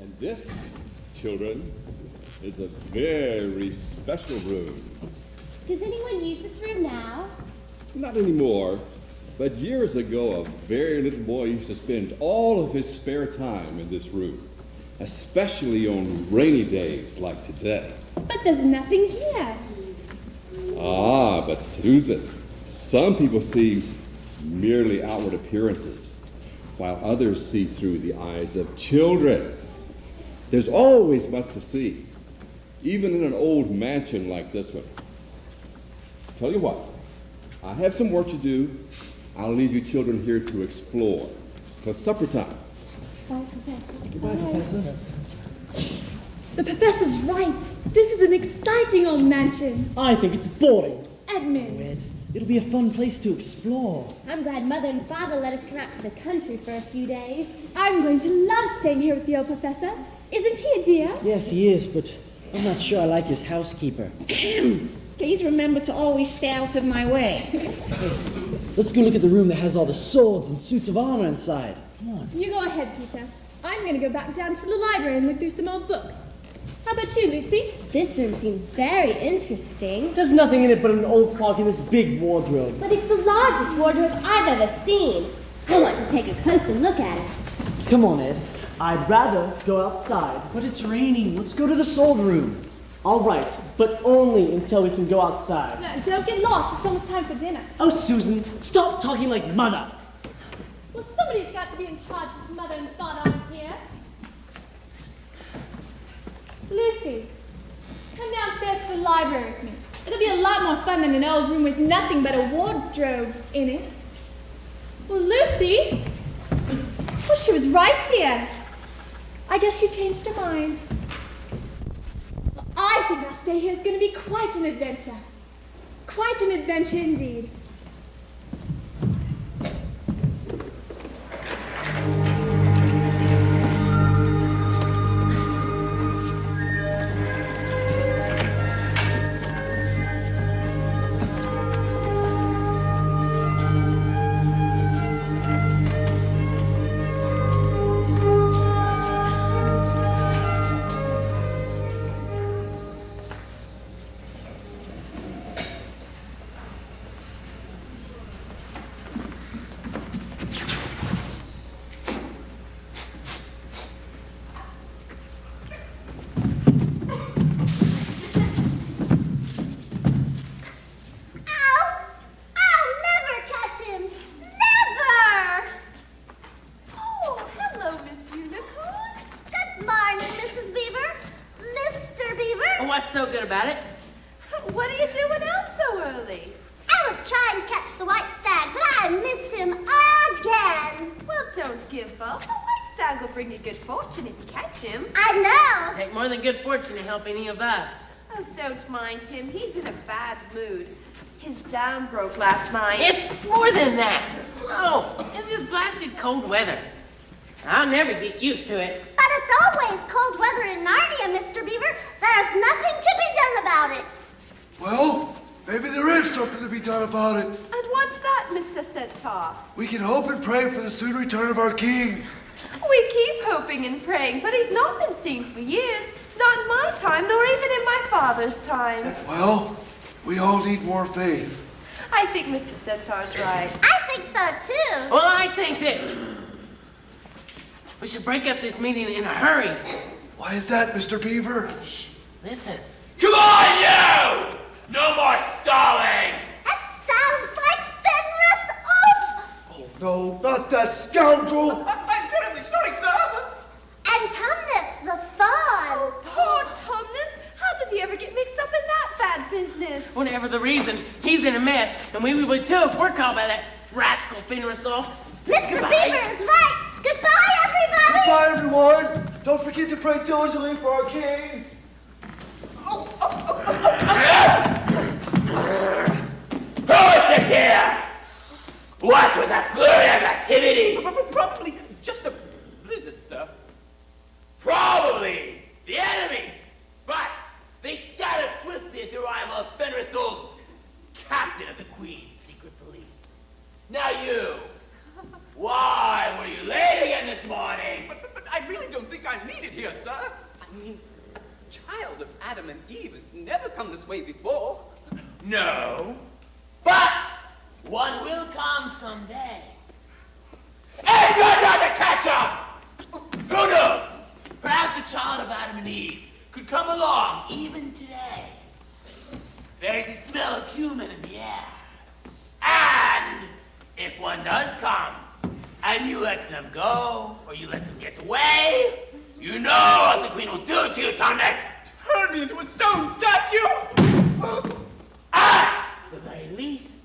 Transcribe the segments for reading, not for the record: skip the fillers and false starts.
And this, children, is a very special room. Does anyone use this room now? Not anymore, but years ago, a very little boy used to spend all of his spare time in this room, especially on rainy days like today. But there's nothing here. Ah, but Susan, some people see merely outward appearances, while others see through the eyes of children. There's always much to see, even in an old mansion like this one. Tell you what, I have some work to do. I'll leave you children here to explore. So it's supper time. Bye, Professor. Goodbye, Professor. The professor's right. This is an exciting old mansion. I think it's boring. Edmund. Ed, it'll be a fun place to explore. I'm glad Mother and Father let us come out to the country for a few days. I'm going to love staying here with the old professor. Isn't he a dear? Yes, he is, but I'm not sure I like his housekeeper. Please remember to always stay out of my way. Let's go look at the room that has all the swords and suits of armor inside. Come on. You go ahead, Peter. I'm going to go back down to the library and look through some old books. How about you, Lucy? This room seems very interesting. There's nothing in it but an old clock and this big wardrobe. But it's the largest wardrobe I've ever seen. I want to take a closer look at it. Come on, Ed. I'd rather go outside. But it's raining. Let's go to the sword room. All right, but only until we can go outside. No, don't get lost. It's almost time for dinner. Oh, Susan, stop talking like Mother. Well, somebody's got to be in charge if Mother and Father aren't here. Lucy, come downstairs to the library with me. It'll be a lot more fun than an old room with nothing but a wardrobe in it. Well, Lucy? Well, she was right here. I guess she changed her mind. Well, I think our stay here is going to be quite an adventure. Quite an adventure indeed. Help any of us. Oh, don't mind him. He's in a bad mood. His dam broke last night. It's more than that. Oh, it's this blasted cold weather. I'll never get used to it. But it's always cold weather in Narnia, Mr. Beaver. There's nothing to be done about it. Well, maybe there is something to be done about it. And what's that, Mr. Centaur? We can hope and pray for the soon return of our king. We keep hoping and praying, but he's not been seen for years. Not in my time, nor even in my father's time. Well, we all need more faith. I think Mr. Centaur's right. I think so, too. Well, I think that we should break up this meeting in a hurry. Why is that, Mr. Beaver? Shh, listen. Come on, you! No more stalling! That sounds like Fenris. Oh, no, not that scoundrel! I'm terribly sorry, sir. And Tumnus, the fawn. Oh, poor Tumnus. How did he ever get mixed up in that bad business? Whatever the reason, he's in a mess, and we would too if we're caught by that rascal Fenris off. Mr. Beaver is right. Goodbye, everybody. Goodbye, everyone. Don't forget to pray diligently for our king. Who is it here? What was that flurry of activity? Probably just a blizzard, sir. Probably the enemy, but they scattered swiftly at the arrival of Fenris, old captain of the Queen's secret police. Now you, why were you late again this morning? But I really really don't think I'm needed here, sir. I mean, a child of Adam and Eve has never come this way before. No, but one will come someday. And you're not to catch up! Who knows? Perhaps the child of Adam and Eve could come along even today. There's the smell of human in the air. And if one does come, and you let them go, or you let them get away, you know what the Queen will do to you, Tumnus! Turn me into a stone statue! At the very least.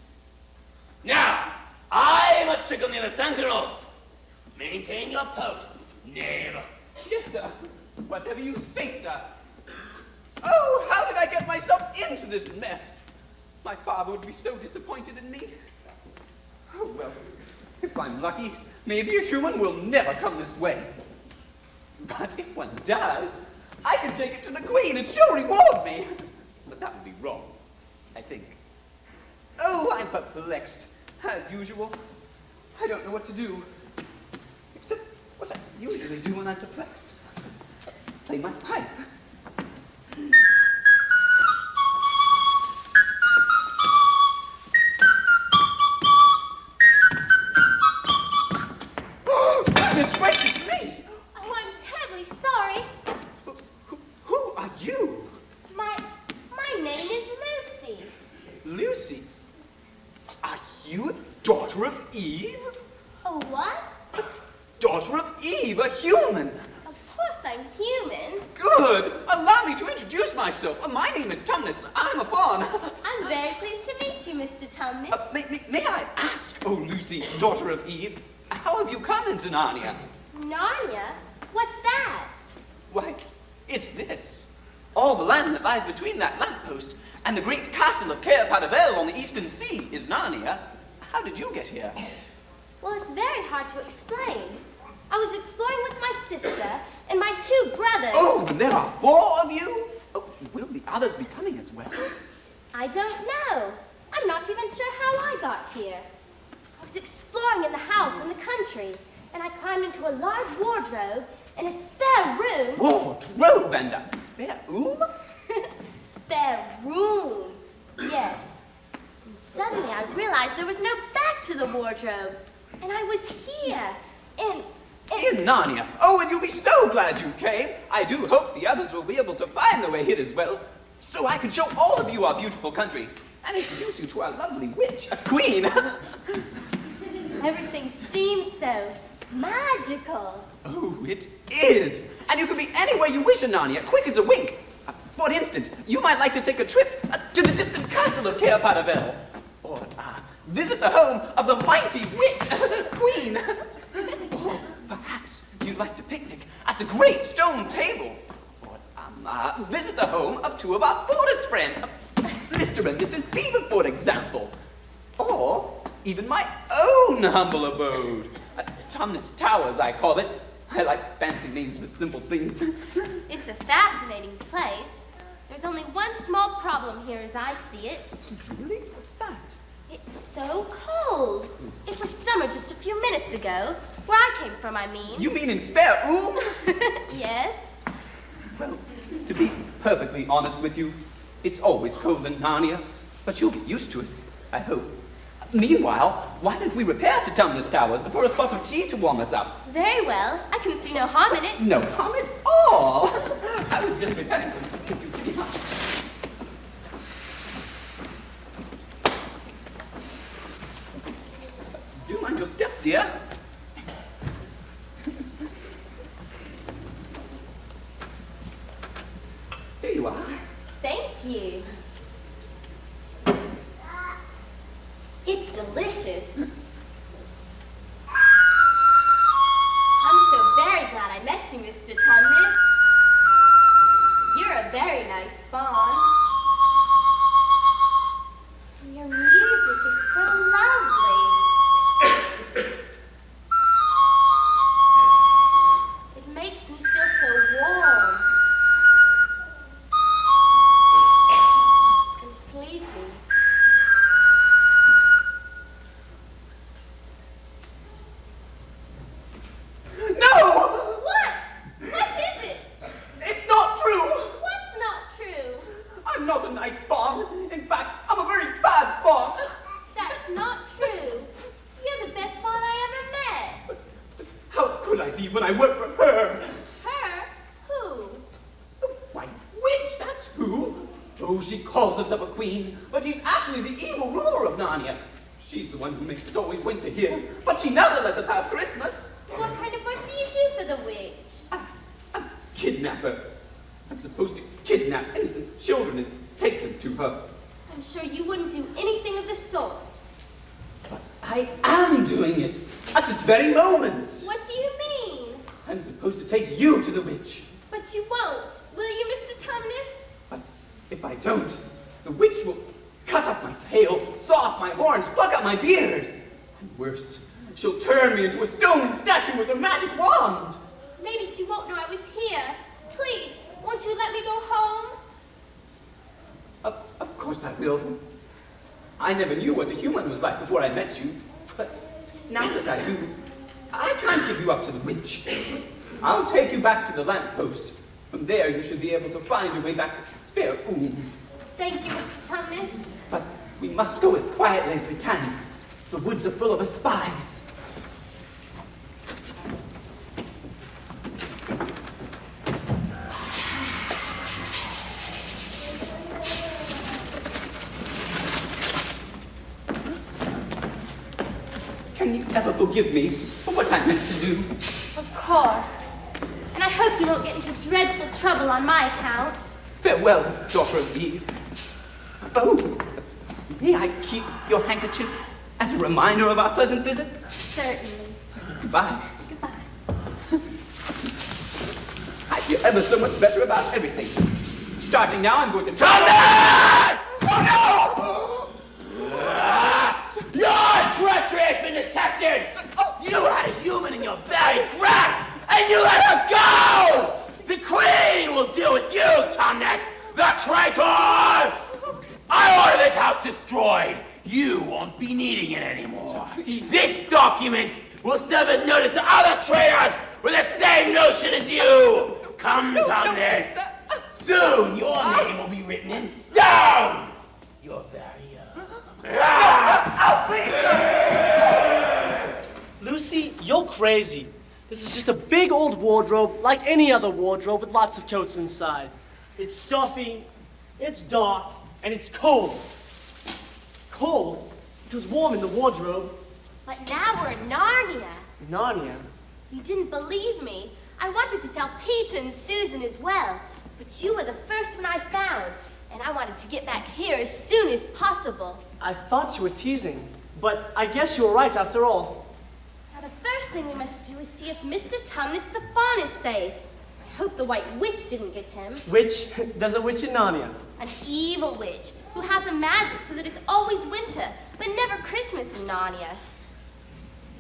Now, I must trickle near the sunken rules. Maintain your post, knave. Yes, sir. Whatever you say, sir. Oh, how did I get myself into this mess? My father would be so disappointed in me. Oh, well, if I'm lucky, maybe a human will never come this way. But if one does, I can take it to the Queen and she'll reward me. But that would be wrong, I think. Oh, I'm perplexed, as usual. I don't know what to do. Except what I usually do when I'm perplexed. Play my pipe. Goodness gracious me! Oh, I'm terribly sorry. Who are you? My name is Lucy. Lucy? Are you a daughter of Eve? A what? Daughter of Eve, a human! Of course I'm human. Good! Allow me to introduce myself. My name is Tumnus. I'm a fawn. I'm very pleased to meet you, Mr. Tumnus. May I ask, oh Lucy, daughter of Eve, how have you come into Narnia? Narnia? What's that? Why, it's this. All the land that lies between that lamppost and the great castle of Caer Padavel on the eastern sea is Narnia. How did you get here? Well, it's very hard to explain. I was exploring with my sister and my two brothers. Oh, and there are 4 of you? Oh, will the others be coming as well? I don't know. I'm not even sure how I got here. I was exploring in the house in the country, and I climbed into a large wardrobe and a spare room. Wardrobe and a spare room? Spare room, yes. And suddenly I realized there was no back to the wardrobe, and I was here, in Narnia. Oh, and you'll be so glad you came. I do hope the others will be able to find their way here as well, so I can show all of you our beautiful country and introduce you to our lovely witch, a queen. Everything seems so magical. Oh, it is. And you can be anywhere you wish in Narnia, quick as a wink. For instance, you might like to take a trip to the distant castle of Caer Padavel, or visit the home of the mighty witch, Queen. Or perhaps you'd like to picnic at the great stone table, or visit the home of 2 of our forest friends, Mr. and Mrs. Beaver, for example. Or even my own humble abode, Tumnus Towers, I call it. I like fancy names for simple things. It's a fascinating place. There's only one small problem here as I see it. Really? What's that? It's so cold. It was summer just a few minutes ago. Where I came from, I mean. You mean in spare room? Yes. Well, to be perfectly honest with you, it's always cold in Narnia, but you'll get used to it, I hope. Meanwhile, why don't we repair to Tumnus Towers for a spot of tea to warm us up? Very well. I can see no harm in it. No harm at all. I was just preparing some. Thank you very much. Do mind your step, dear. Here you are. Thank you. It's delicious. I'm so very glad I met you, Mr. Tumnus. You're a very nice fawn. And your music is so lovely. It makes me feel so warm. And sleepy. Oh, she calls herself a queen, but she's actually the evil ruler of Narnia. She's the one who makes it always winter here, but she never lets us have Christmas. What kind of work do you do for the witch? I'm a kidnapper. I'm supposed to kidnap innocent children and take them to her. I'm sure you wouldn't do anything of the sort. But I am doing it at this very moment. What do you mean? I'm supposed to take you to the witch. But you won't, will you, Mr. Tumnus? But if I don't, the witch will cut off my tail, saw off my horns, pluck out my beard. And worse, she'll turn me into a stone statue with a magic wand. Maybe she won't know I was here. Please, won't you let me go home? Of course I will. I never knew what a human was like before I met you. But now that I do, I can't give you up to the witch. I'll take you back to the lamppost. From there, you should be able to find your way back to Spare Room. Thank you, Mr. Tumnus. But we must go as quietly as we can. The woods are full of spies. Can you ever forgive me for what I meant to do? Of course. And I hope you won't get into dreadful trouble on my account. Farewell, daughter of Eve. Oh, may I keep your handkerchief as a reminder of our pleasant visit? Certainly. Goodbye. Goodbye. I feel ever so much better about everything. Starting now, I'm going to... Tumnus! Oh no! Your treachery has been detected! You had a human in your very grasp, and you let her go! The Queen will deal with you, Tumnus, the traitor! I order this house destroyed. You won't be needing it anymore. This document will serve as notice to other traitors with the same notion as you. Come, Tumnus. Soon your name will be written in stone. Your very own. Lucy, you're crazy. This is just a big old wardrobe, like any other wardrobe with lots of coats inside. It's stuffy, it's dark, and it's cold. Cold? It was warm in the wardrobe. But now we're in Narnia. Narnia? You didn't believe me. I wanted to tell Peter and Susan as well. But you were the first one I found. And I wanted to get back here as soon as possible. I thought you were teasing, but I guess you were right after all. Now the first thing we must do is see if Mr. Tumnus the Fawn is safe. I hope the White Witch didn't get him. Witch? There's a witch in Narnia. An evil witch who has a magic so that it's always winter, but never Christmas in Narnia.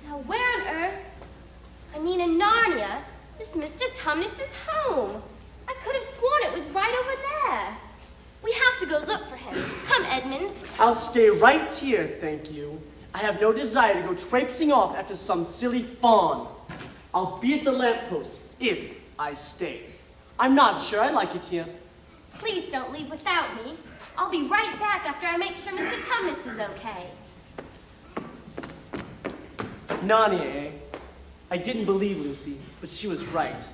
Now where on earth, I mean in Narnia, is Mr. Tumnus' home? I could have sworn it was right over there. We have to go look for him. Come, Edmund. I'll stay right here, thank you. I have no desire to go traipsing off after some silly fawn. I'll be at the lamppost if I stay. I'm not sure I like it here. Please don't leave without me. I'll be right back after I make sure Mr. Tumnus is okay. Narnia, eh? I didn't believe Lucy, but she was right.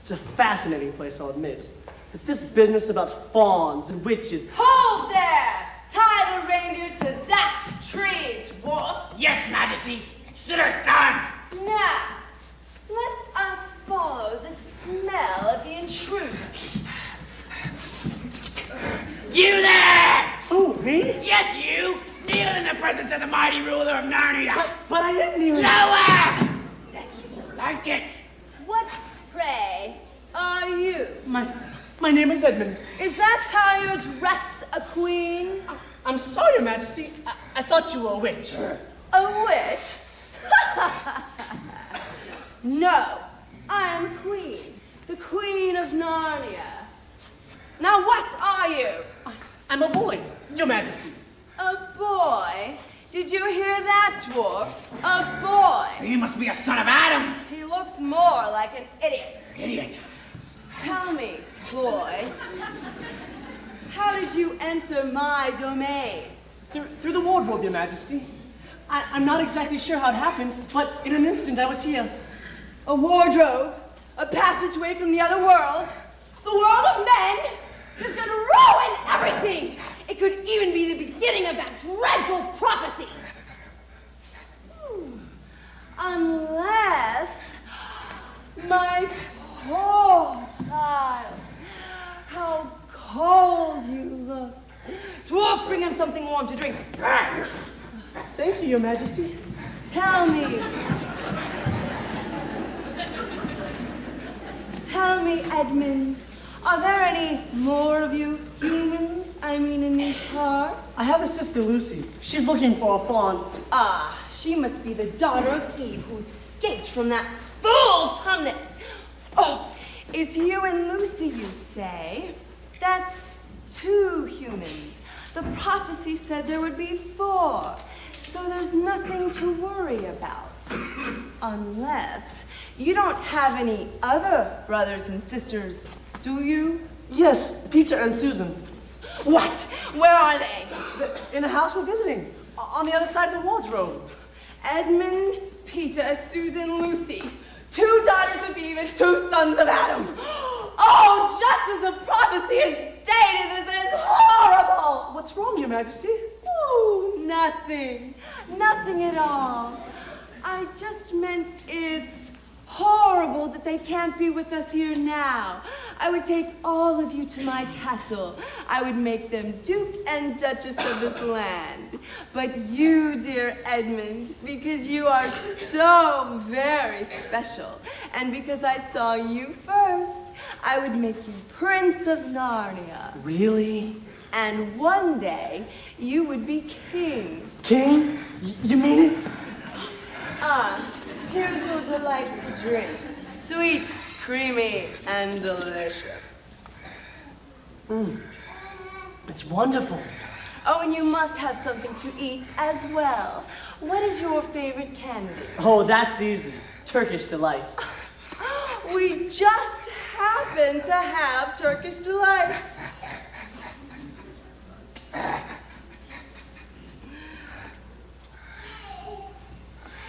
It's a fascinating place, I'll admit. But this business about fawns and witches... Hold there! Tie the reindeer to that tree, Dwarf! Yes, Majesty. Consider it done! Now, let us follow the smell of the intruder. You there! Oh, me? Yes, you! Kneel in the presence of the mighty ruler of Narnia! But I didn't kneel. Lower! That's more like it. What, pray, are you? My name is Edmund. Is that how you dress a queen? I'm sorry, Your Majesty. I thought you were a witch. A witch? No, I am queen. The queen of Narnia. Now what are you? I'm a boy, Your Majesty. A boy? Did you hear that, Dwarf? A boy. You must be a son of Adam. He looks more like an idiot. Idiot. Tell me, boy, how did you enter my domain? Through the wardrobe, Your Majesty. I'm not exactly sure how it happened, but in an instant I was here. A wardrobe? A passageway from the other world? The world of men? This is going to ruin everything. It could even be the beginning of that dreadful prophecy. Unless my poor child, how cold you look. Dwarf, bring him something warm to drink. Thank you, Your Majesty. Tell me, Edmund, are there any more of you humans, in these parts? I have a sister, Lucy. She's looking for a fawn. Ah, she must be the daughter of Eve who escaped from that fool Tumnus. Oh, it's you and Lucy, you say? That's 2 humans. The prophecy said there would be 4, so there's nothing to worry about. Unless you don't have any other brothers and sisters, do you? Yes, Peter and Susan. What? Where are they? In the house we're visiting, on the other side of the wardrobe. Edmund, Peter, Susan, Lucy. 2 daughters of Eve and 2 sons of Adam. Oh, just as the prophecy has stated, this is horrible. What's wrong, Your Majesty? Oh, nothing. Nothing at all. I just meant it's horrible that they can't be with us here now. I would take all of you to my castle. I would make them Duke and Duchess of this land. But you, dear Edmund, because you are so very special, and because I saw you first, I would make you Prince of Narnia. Really? And one day, you would be king. King? You mean it? Here's your delightful drink. Sweet, creamy, and delicious. It's wonderful. Oh, and you must have something to eat as well. What is your favorite candy? Oh, that's easy. Turkish delight. We just happen to have Turkish delight.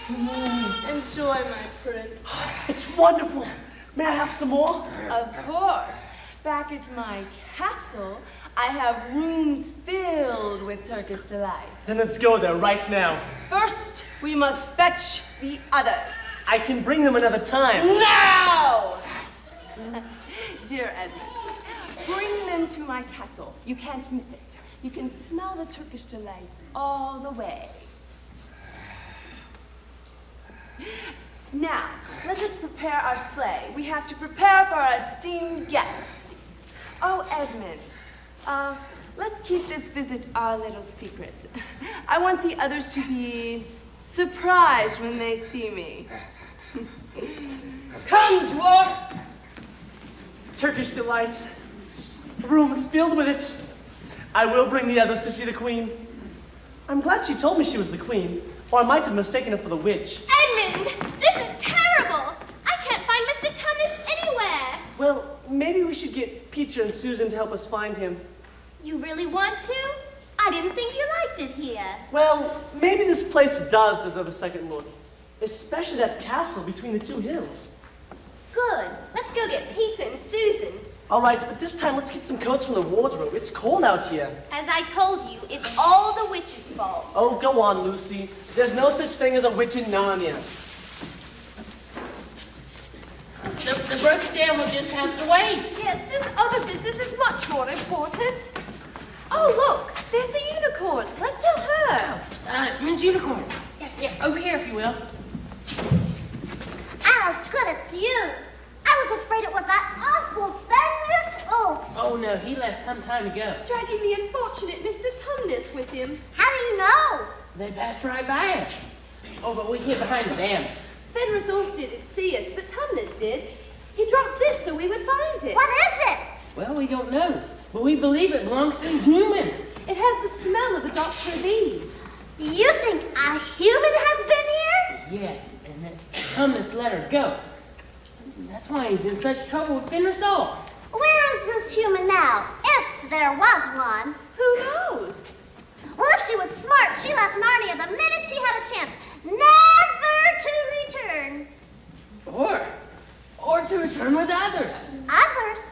Enjoy, my prince. It's wonderful. May I have some more? Of course. Back at my castle, I have rooms filled with Turkish delight. Then let's go there right now. First, we must fetch the others. I can bring them another time. Now! Dear Edmund, bring them to my castle. You can't miss it. You can smell the Turkish delight all the way. Now, let us prepare our sleigh. We have to prepare for our esteemed guests. Oh, Edmund, let's keep this visit our little secret. I want the others to be surprised when they see me. Come, Dwarf! Turkish delight. The room is filled with it. I will bring the others to see the queen. I'm glad she told me she was the queen, or I might have mistaken her for the witch. Edmund, this is terrible. I can't find Mr. Tumnus anywhere. Well, maybe we should get Peter and Susan to help us find him. You really want to? I didn't think you liked it here. Well, maybe this place does deserve a second look. Especially that castle between the 2 hills. Good. Let's go get Peter and Susan. All right, but this time let's get some coats from the wardrobe. It's cold out here. As I told you, it's all the witch's fault. Oh, go on, Lucy. There's no such thing as a witch in Narnia. The broken dam will just have to wait. Yes, this other business is much more important. Oh, look, there's the unicorn. Let's tell her. Ms. Unicorn. Yeah, over here if you will. Oh, good, it's you. I was afraid it was that awful Fenris Oaf. Oh no, he left some time ago. Dragging the unfortunate Mr. Tumnus with him. How do you know? They passed right by us. Oh, but we hid behind the dam. Fenris Oaf didn't see us, but Tumnus did. He dropped this so we would find it. What is it? Well, we don't know, but we believe it belongs to a human. It has the smell of a doctor of Eve. You think a human has been here? Yes, and that Tumnus let her go. That's why he's in such trouble with Fenris Oaf. Where is this human now, if there was one? Who knows? Well, if she was smart, she left Narnia the minute she had a chance, never to return. Or to return with others. Others?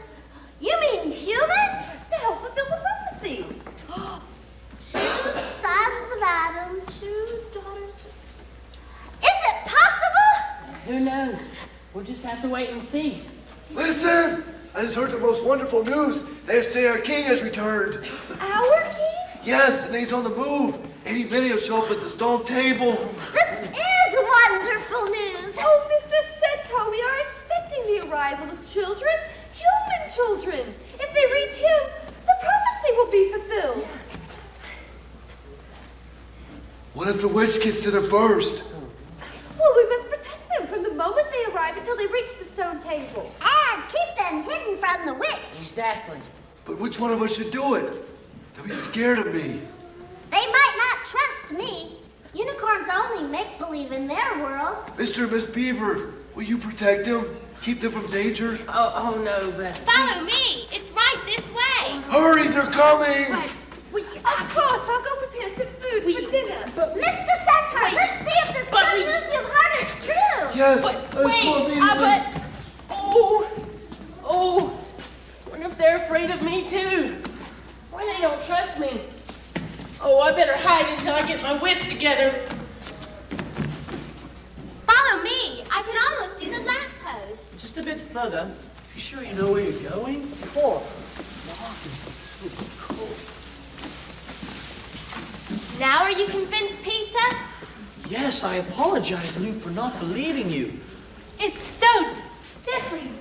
You mean humans? have to wait and see. Listen! I just heard the most wonderful news. They say our king has returned. Our king? Yes, and he's on the move. Any minute he'll show up at the stone table. This is wonderful news. Oh, Mr. Centaur, we are expecting the arrival of children, human children. If they reach him, the prophecy will be fulfilled. What if the witch gets to them first? Well, we must protect them from the moment they arrive until they reach the stone table. And keep them hidden from the witch. Exactly. But which one of us should do it? They'll be scared of me. They might not trust me. Unicorns only make believe in their world. Mr. and Miss Beaver, will you protect them? Keep them from danger? Oh no, but... Follow me. It's right this way. Hurry, they're coming! Of course, I'll go prepare some food for dinner. Mr. Centaur, let's see if this good news you've heard is true. Yes, what if they're afraid of me too? Or they don't trust me? Oh, I better hide until I get my wits together. Follow me. I can almost see the lamppost. Just a bit further. You sure you know where you're going? Of course. Now are you convinced, Peter? Yes, I apologize, Lou, for not believing you. It's so different.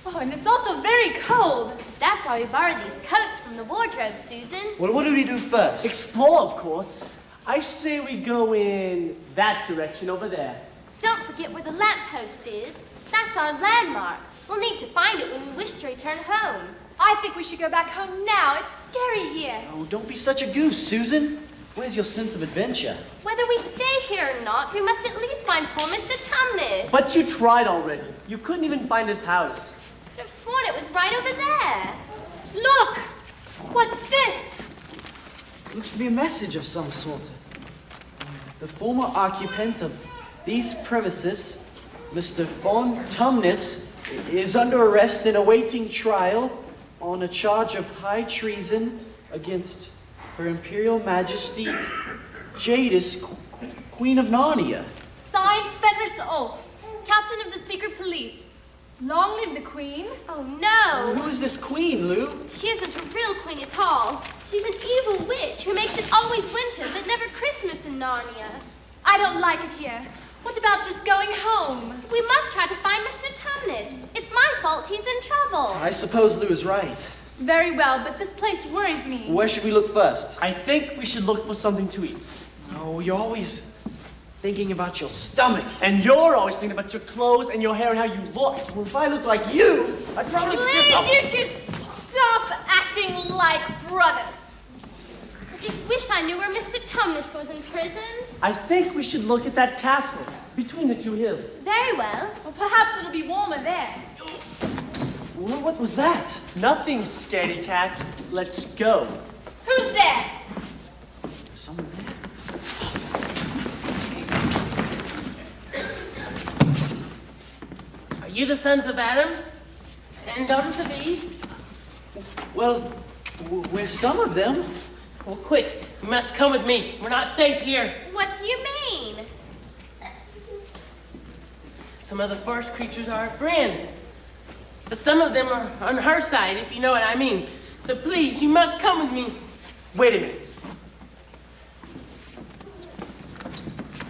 Oh, and it's also very cold. That's why we borrowed these coats from the wardrobe, Susan. Well, what do we do first? Explore, of course. I say we go in that direction over there. Don't forget where the lamppost is. That's our landmark. We'll need to find it when we wish to return home. I think we should go back home now. It's scary here. Oh, don't be such a goose, Susan. Where's your sense of adventure? Whether we stay here or not, we must at least find poor Mr. Tumnus. But you tried already. You couldn't even find his house. I'd have sworn it was right over there. Look! What's this? Looks to be a message of some sort. The former occupant of these premises, Mr. von Tumnus, is under arrest and awaiting trial on a charge of high treason against Her Imperial Majesty Jadis, Queen of Narnia. Signed Fenris Oath, Captain of the Secret Police. Long live the Queen. Oh no! Who is this Queen, Lou? She isn't a real queen at all. She's an evil witch who makes it always winter but never Christmas in Narnia. I don't like it here. What about just going home? We must try to find Mr. Tumnus. It's my fault he's in trouble. I suppose Lou is right. Very well, but this place worries me. Where should we look first? I think we should look for something to eat. No, you're always thinking about your stomach. And you're always thinking about your clothes and your hair and how you look. Well, if I looked like you, I'd probably... Please, you two stop acting like brothers. I just wish I knew where Mr. Tumnus was imprisoned. I think we should look at that castle between the two hills. Very well. Well, perhaps it'll be warmer there. What was that? Nothing, scaredy cat. Let's go. Who's there? Someone there. Are you the sons of Adam and daughters of Eve? Well, we're some of them. Well, quick, you must come with me. We're not safe here. What do you mean? Some of the forest creatures are our friends. But some of them are on her side, if you know what I mean. So please, you must come with me. Wait a minute.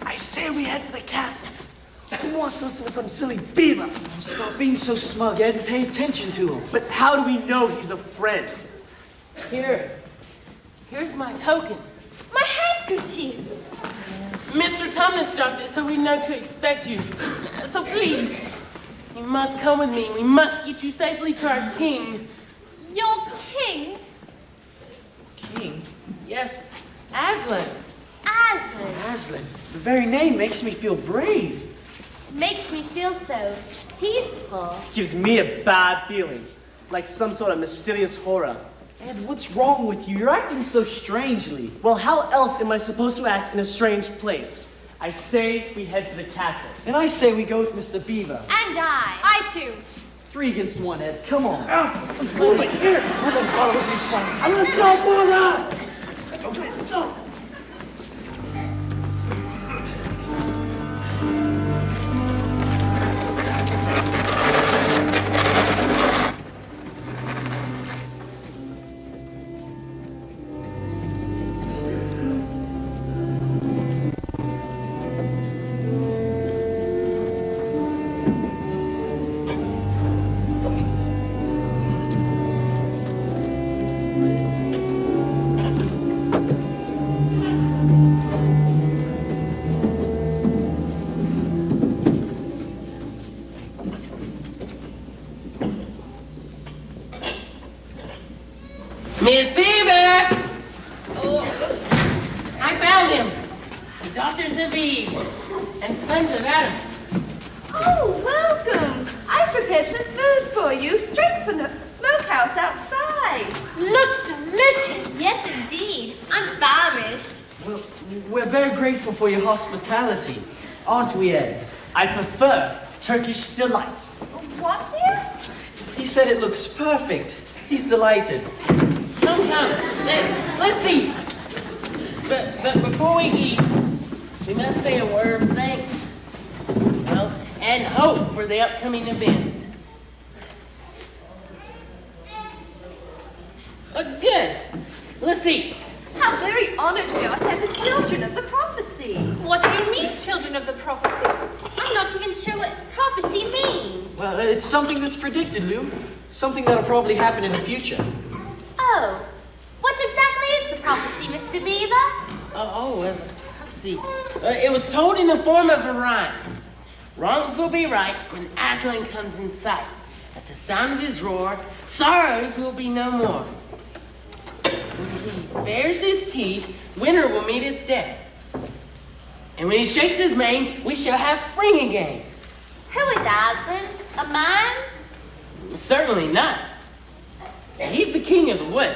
I say we head to the castle. Who wants us with some silly beaver? Stop being so smug, Ed, and pay attention to him. But how do we know he's a friend? Here's my token. My handkerchief. Mr. Tumnus dropped it, so we know to expect you. So please, you must come with me. We must get you safely to our king. Your king? King? Yes, Aslan. Aslan. Aslan. The very name makes me feel brave. Makes me feel so peaceful. It gives me a bad feeling, like some sort of mysterious horror. Ed, what's wrong with you? You're acting so strangely. Well, how else am I supposed to act in a strange place? I say we head to the castle. And I say we go with Mr. Beaver. And I. I too. 3 against 1, Ed. Come on. Move it here. I'm gonna tell Mother. Okay, go. Miss Beaver! I found him. The daughters of Eve and sons of Adam. Oh, welcome. I prepared some food for you, straight from the smokehouse outside. Looks delicious. Yes, indeed. I'm famished. Well, we're very grateful for your hospitality, aren't we, Ed? I prefer Turkish delight. What, dear? He said it looks perfect. He's delighted. Come. Let's see. But before we eat, we must say a word of thanks. Well, and hope for the upcoming events. Good. Let's see. How very honored we are to have the children of the prophecy. What do you mean, children of the prophecy? I'm not even sure what prophecy means. Well, it's something that's predicted, Lou. Something that'll probably happen in the future. Oh, what exactly is the prophecy, Mr. Beaver? Let's see. It was told in the form of a rhyme. Wrongs will be right when Aslan comes in sight. At the sound of his roar, sorrows will be no more. When he bares his teeth, winter will meet its death. And when he shakes his mane, we shall have spring again. Who is Aslan? A man? Certainly not. He's the king of the wood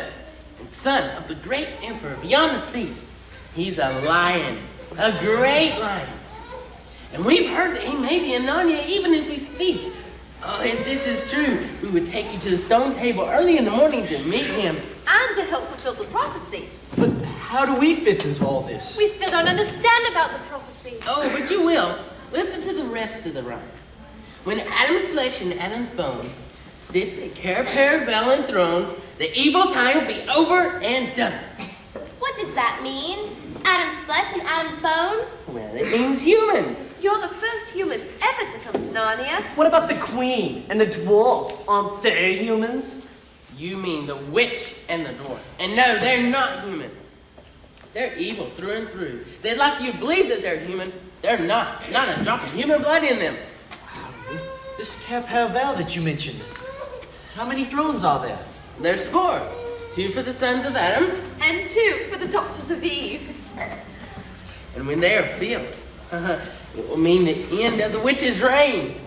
and son of the great emperor beyond the sea. He's a lion, a great lion. And we've heard that he may be in Narnia even as we speak. Oh, if this is true, we would take you to the stone table early in the morning to meet him. And to help fulfill the prophecy. But how do we fit into all this? We still don't understand about the prophecy. Oh, but you will. Listen to the rest of the rhyme. When Adam's flesh and Adam's bone sits a carapavel enthroned, the evil time will be over and done. What does that mean? Adam's flesh and Adam's bone? Well, it means humans. You're the first humans ever to come to Narnia. What about the queen and the dwarf? Aren't they humans? You mean the witch and the dwarf. And no, they're not human. They're evil through and through. They'd like you to believe that they're human. They're not. Not a drop of human blood in them. This carapavel that you mentioned. How many thrones are there? There's 4. 2 for the sons of Adam. And 2 for the daughters of Eve. And when they are filled, it will mean the end of the witch's reign.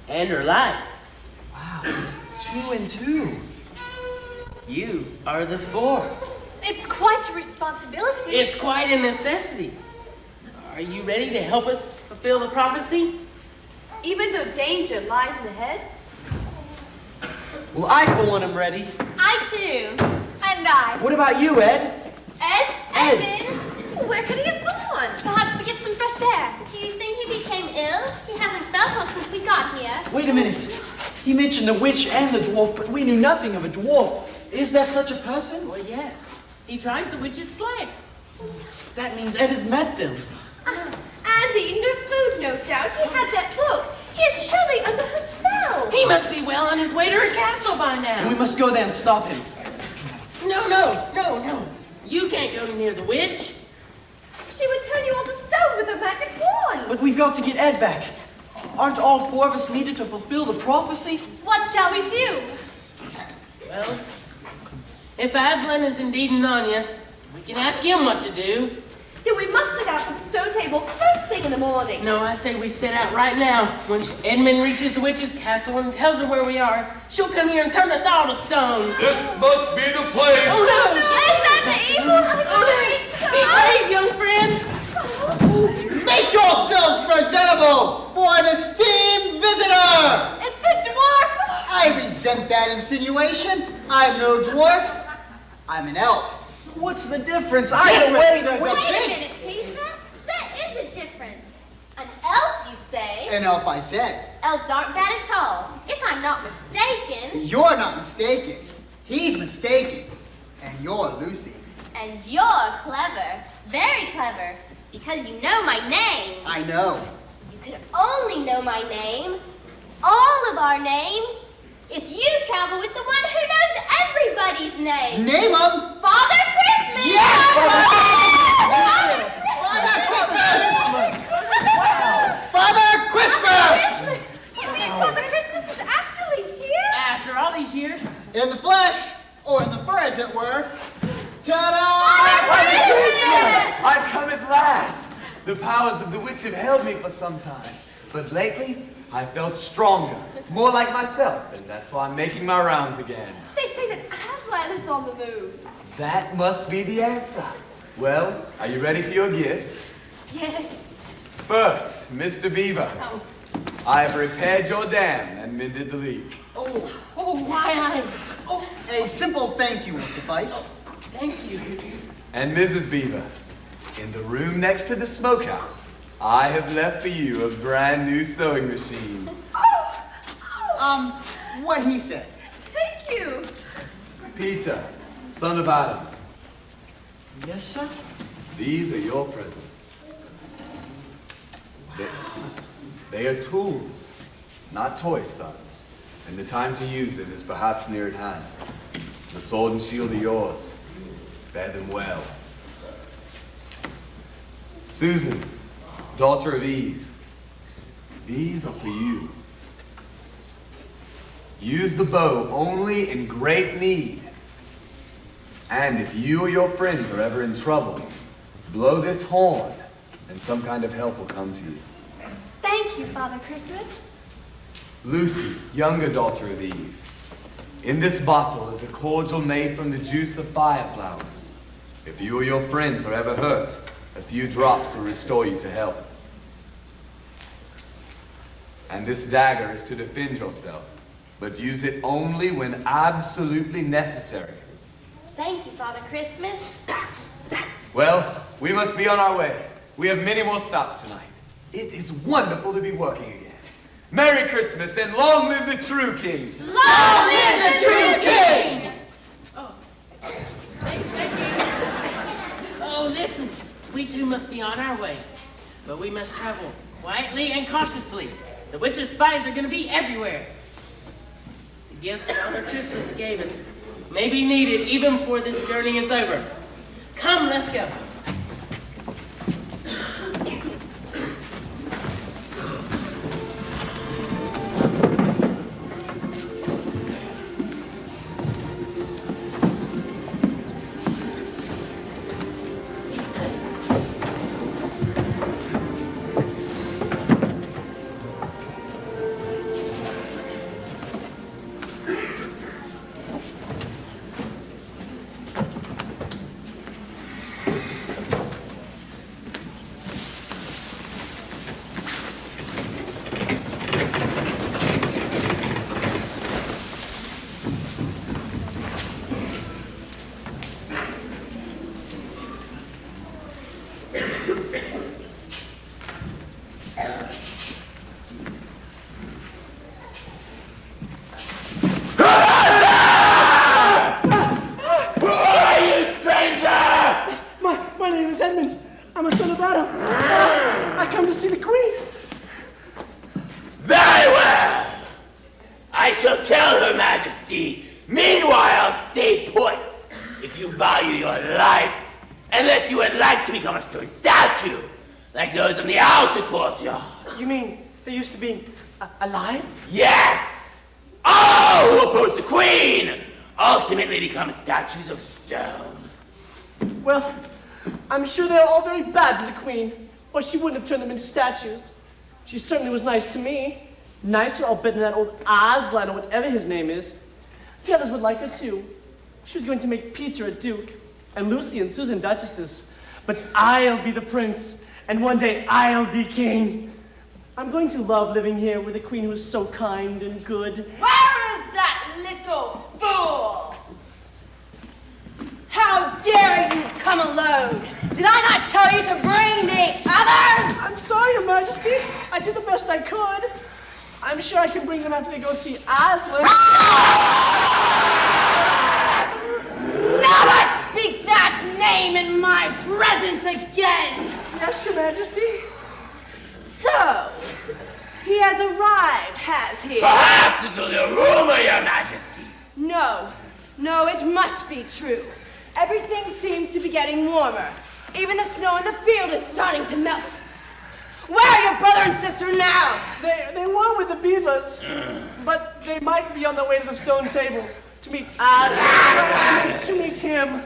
And her life. Wow, 2 and 2. You are the 4. It's quite a responsibility. It's quite a necessity. Are you ready to help us fulfill the prophecy? Even though danger lies in ahead? Well, I, for one, am ready. I too. And I. What about you, Ed? Ed? Edmund? Where could he have gone? Perhaps to get some fresh air. Do you think he became ill? He hasn't felt well since we got here. Wait a minute. He mentioned the witch and the dwarf, but we knew nothing of a dwarf. Is there such a person? Well, yes. He drives the witch's sleigh. That means Ed has met them. And eaten her food, no doubt. He had that look. He is surely under her spell. He must be well on his way to her castle by now. And we must go there and stop him. No. You can't go near the witch. She would turn you all to stone with her magic wand. But we've got to get Ed back. Aren't all 4 of us needed to fulfill the prophecy? What shall we do? Well, if Aslan is indeed in Narnia, we can ask him what to do. Then we must set out for the stone table first thing in the morning. No, I say we set out right now. When Edmund reaches the witch's castle and tells her where we are, she'll come here and turn us all to stone. This must be the place. Oh no! Is that the evil? Be brave, young friends. Make yourselves presentable for an esteemed visitor! It's the dwarf! I resent that insinuation. I'm no dwarf. I'm an elf. What's the difference? Either way, there's a Wait a change. minute, Peter. There is a difference. An elf, you say? An elf, I said. Elves aren't bad at all. If I'm not mistaken. You're not mistaken. He's mistaken. And you're Lucy. And you're clever. Very clever. Because you know my name. I know. You could only know my name, all of our names, if you travel with the one who knows everybody's name. Name him. Father Christmas! Yes! Father Christmas! Christmas! You mean Father Christmas is actually here? After all these years, In the flesh, or in the fur, as it were. Ta-da! Merry Christmas! I've come at last. The powers of the witch have held me for some time, but lately I felt stronger, more like myself, and that's why I'm making my rounds again. They say that Aslan is on the move. That must be the answer. Well, are you ready for your gifts? Yes. First, Mr. Beaver. I have repaired your dam and mended the leak. A simple thank you will suffice. Thank you. And Mrs. Beaver, in the room next to the smokehouse, I have left for you a brand new sewing machine. What he said. Thank you. Peter, son of Adam, Yes, sir? these are your presents. They are tools, not toys, son. And the time to use them is perhaps near at hand. The sword and shield are yours. Bear them well. Susan, daughter of Eve, these are for you. Use the bow only in great need. And if you or your friends are ever in trouble, blow this horn and some kind of help will come to you. Thank you, Father Christmas. Lucy, younger daughter of Eve, in this bottle is a cordial made from the juice of fire flowers. If you or your friends are ever hurt, a few drops will restore you to health. And this dagger is to defend yourself, but use it only when absolutely necessary. Thank you, Father Christmas. Well, we must be on our way. We have many more stops tonight. It is wonderful to be working again. Merry Christmas and long live the true king! Long live the true king! Oh, listen. We too must be on our way. But we must travel quietly and cautiously. The witch's spies are going to be everywhere. The gifts Father Christmas gave us may be needed even before this journey is over. Come, let's go. My name is Edmund. I'm a son of Adam. I come to see the Queen. Very well! I shall tell Her Majesty. Meanwhile, stay put. If you value your life, unless you would like to become a stone statue, like those in the outer courtyard. You mean they used to be alive? Yes! All who oppose the Queen ultimately become statues of stone. Well, I'm sure they're all very bad to the Queen, or she wouldn't have turned them into statues. She certainly was nice to me. Nicer, I'll bet, than that old Aslan or whatever his name is. The others would like her too. She was going to make Peter a duke, and Lucy and Susan duchesses. But I'll be the prince, and one day I'll be king. I'm going to love living here with a queen who's so kind and good. Where is that little fool? How dare you come alone? Did I not tell you to bring the others? I'm sorry, Your Majesty. I did the best I could. I'm sure I can bring them after they go see Aslan. Never speak that name in my presence again. Yes, Your Majesty. So, he has arrived, has he? Perhaps it's only a rumor, Your Majesty. No, it must be true. Everything seems to be getting warmer. Even the snow in the field is starting to melt. Where are your brother and sister now? They were with the beavers, but they might be on their way to the stone table. To meet him.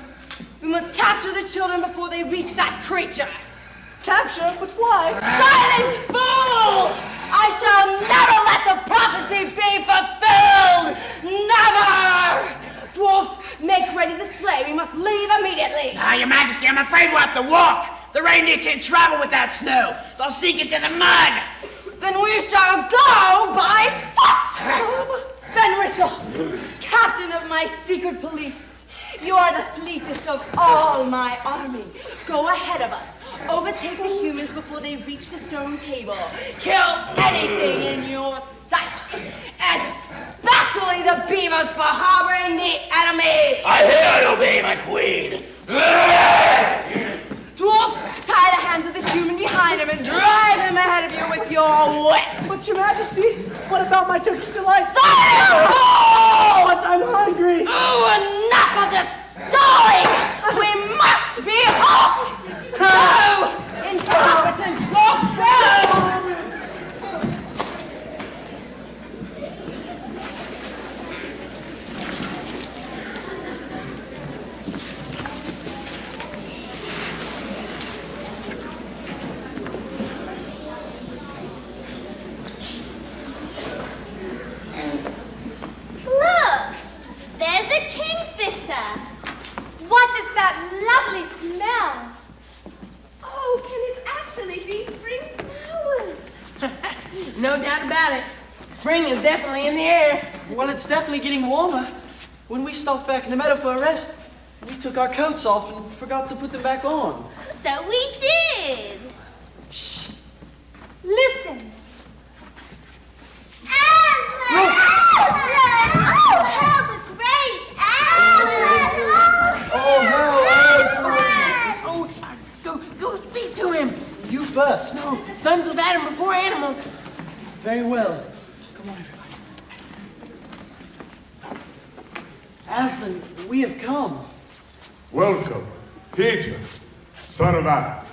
We must capture the children before they reach that creature. Capture? But why? Silence, fool! I shall never let the prophecy be fulfilled! Never! Dwarf, make ready the sleigh. We must leave immediately. Your Majesty, I'm afraid we'll have to walk. The reindeer can't travel without snow. They'll sink into the mud. Then we shall go by foot! Fenrisel, captain of my secret police, you are the fleetest of all my army. Go ahead of us. Overtake the humans before they reach the stone table. Kill anything in your sight, especially the beavers for harboring the enemy. I hear and obey, my queen. Dwarf, tie the hands of this human behind him and drive him ahead of you with your whip. But, Your Majesty, what about my Turkish delight? Silence, fool! But I'm hungry. Oh, enough of this stalling! We must be off! Go! Incompetent dwarf! Go! Look! There's a kingfisher! What is that lovely smell? Oh, can it actually be spring flowers? No doubt about it. Spring is definitely in the air. Well, it's definitely getting warmer. When we stopped back in the meadow for a rest, we took our coats off and forgot to put them back on. So we did. Shh. Listen. Aslan! Aslan! Oh, how the great Aslan! Oh, Go speak to him. you first. No, sons of Adam before animals. Very well. Come on, everybody. Aslan, we have come. Welcome, Peter, son of Adam.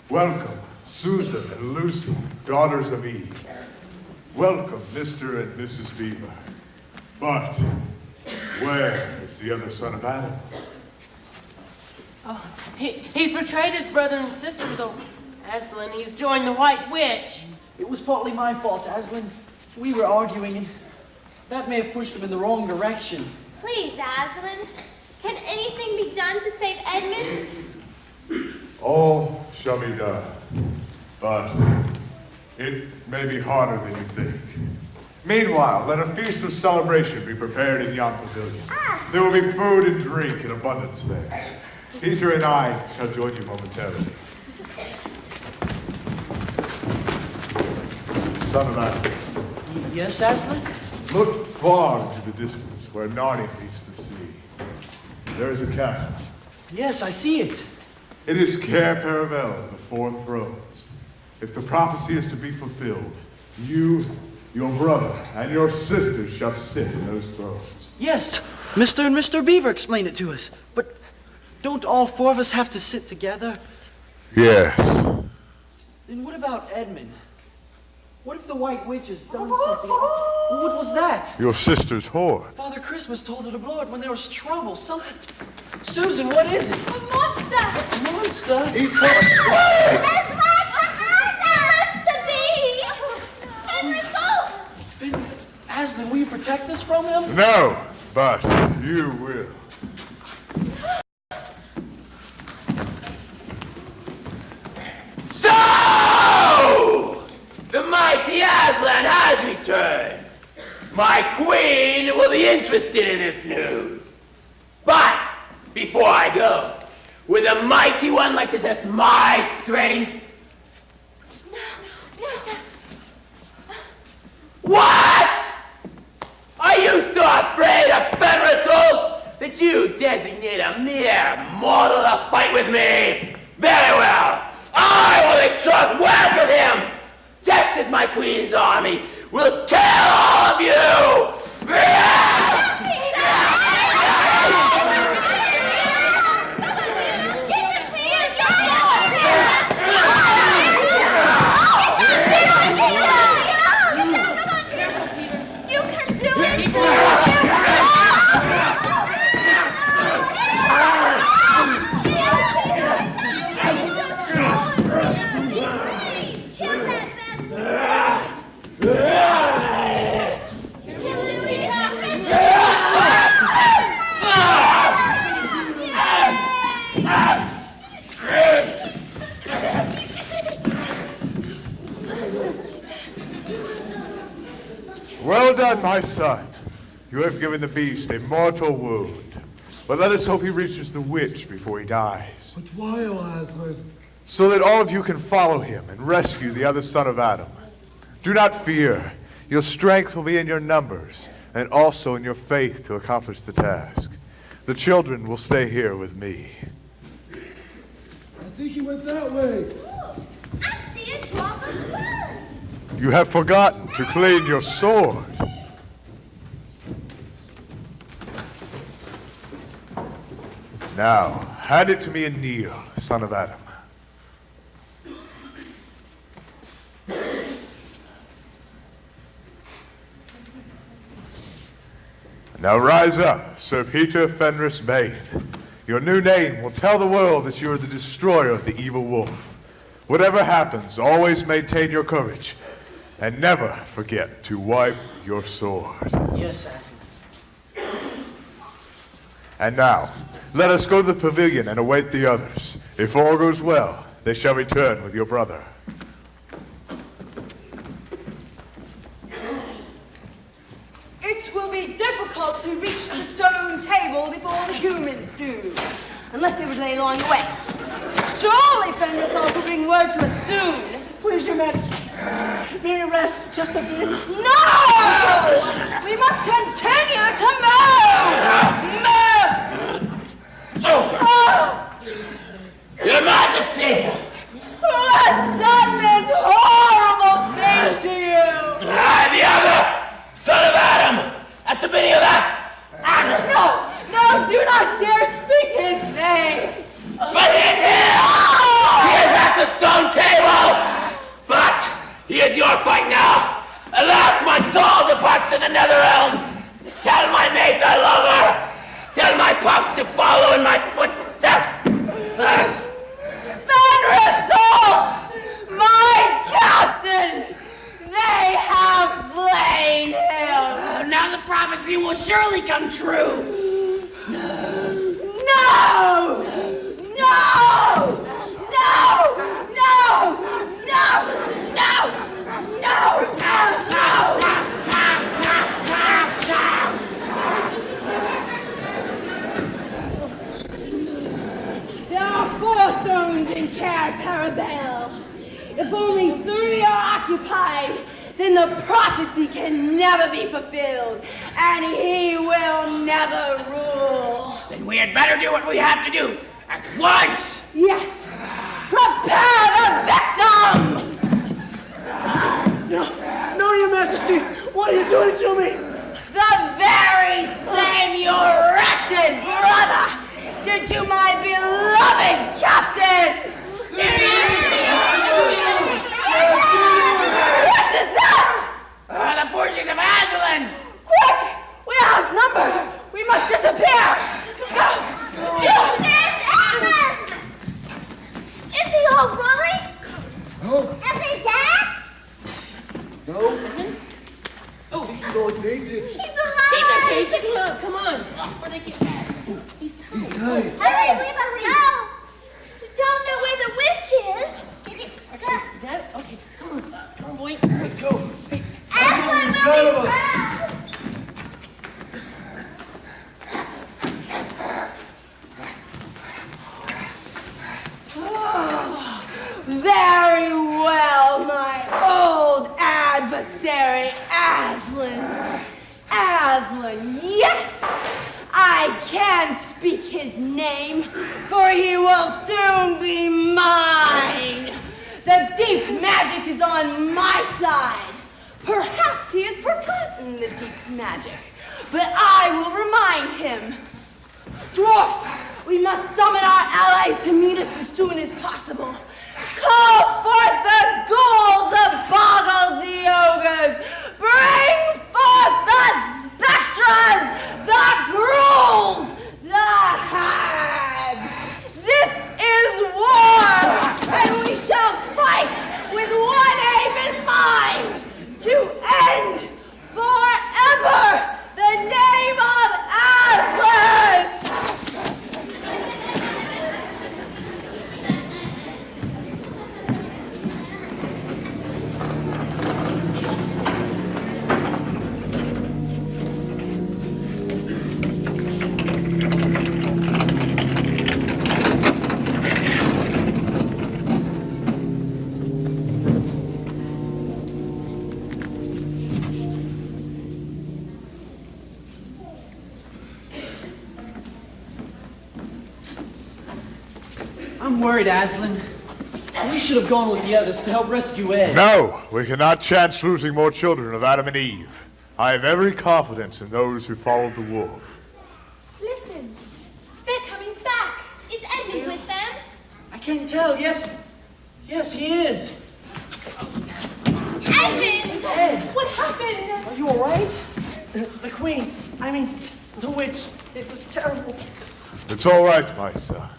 Welcome, Susan and Lucy, daughters of Eve. Welcome, Mr. and Mrs. Beaver. But where is the other son of Adam? Oh, he's betrayed his brother and sisters, oh, Aslan. He's joined the White Witch. It was partly my fault, Aslan. We were arguing, and that may have pushed him in the wrong direction. Please, Aslan, can anything be done to save Edmund? All shall be done, but it may be harder than you think. Meanwhile, let a feast of celebration be prepared in yon pavilion. There will be food and drink in abundance there. Peter and I shall join you momentarily. Son of Adam. Yes, Aslan? Look far into the distance where Narnia meets the sea. There is a castle. Yes, I see it. It is Cair Paravel, the Four Thrones. If the prophecy is to be fulfilled, you, your brother, and your sisters shall sit in those thrones. Yes, Mr. and Mr. Beaver explained it to us. But don't all four of us have to sit together? Yes. Then what about Edmund? What if the White Witch has done something? What was that? Your sister's whore. Father Christmas told her to blow it when there was trouble. Something. Susan, what is it? A monster! A monster? He's coming. That's right behind us! To be! Fenris, Aslan, will you protect us from him? No, but you will. So! The mighty Aslan has returned. My queen will be interested in this news. But, before I go, would the mighty one like to test my strength? What? Are you so afraid of Fenrisel that you designate a mere mortal to fight with me? Very well. I will make short work of him, just as my queen's army will kill all of you! You can do it! Aslan, my son, you have given the beast a mortal wound. But let us hope he reaches the witch before he dies. But why, O Aslan? So that all of you can follow him and rescue the other son of Adam. Do not fear. Your strength will be in your numbers, and also in your faith to accomplish the task. The children will stay here with me. I think he went that way. I see a drop of blood. You have forgotten to clean your sword. Now, hand it to me and kneel, son of Adam. Now rise up, Sir Peter Fenris Bane. Your new name will tell the world that you are the destroyer of the evil wolf. Whatever happens, always maintain your courage, and never forget to wipe your sword. Yes, Aslan. And now, let us go to the pavilion and await the others. If all goes well, they shall return with your brother. It will be difficult to reach the stone table before the humans do, unless they would lay along the way. Surely Fenris will bring word to us soon. Please, Your Majesty, may we rest just a bit? No! We must continue to move! Your Majesty! Who has done this horrible thing to you? I, the other son of Adam, at the bidding of that. No, do not dare speak his name. But he is here! He is at the stone table! But he is your fight now. Alas, my soul departs to the nether realms. Tell my mate I love her. Tell my pups to follow in my footsteps. Fenris, my captain! They have slain him! Now the prophecy will surely come true. No! No! No! No! No! There are 4 thrones in Cari Parabel. If only 3 are occupied, then the prophecy can never be fulfilled, and he will never rule. Then we had better do what we have to do at once. Yes. Prepare the victim! No, Your Majesty! What are you doing to me? The very same your wretched brother did to my beloved captain! What is that? The forces of Aslan! Quick! We are outnumbered! We must disappear! There's Edmund! Is he all right? Oh, Is he dead? no. I think he's all painted. He's alive! Okay, take a look. Come on. Where they get? He's tied. He's tied. Hurry, we must go! We don't know where the witch is. Got it? Okay, come on. Come on, boy. Let's go. Aslan will be found! Very well, my old adversary, Aslan. Aslan, yes! I can speak his name, for he will soon be mine. The deep magic is on my side. Perhaps he has forgotten the deep magic, but I will remind him. Dwarf, we must summon our allies to meet us as soon as possible. Call forth the ghouls, the boggles, the ogres. Bring forth the spectras, the ghouls, the hags. This is war, and we shall fight with one aim in mind, to end forever the name of Aslan. I'm worried, Aslan. We should have gone with the others to help rescue Ed. No, we cannot chance losing more children of Adam and Eve. I have every confidence in those who followed the wolf. Listen, they're coming back. Is Edmund with them? I can't tell. Yes, he is. Edmund! Ed! What happened? Are you all right? The queen, the witch, it was terrible. It's all right, my son.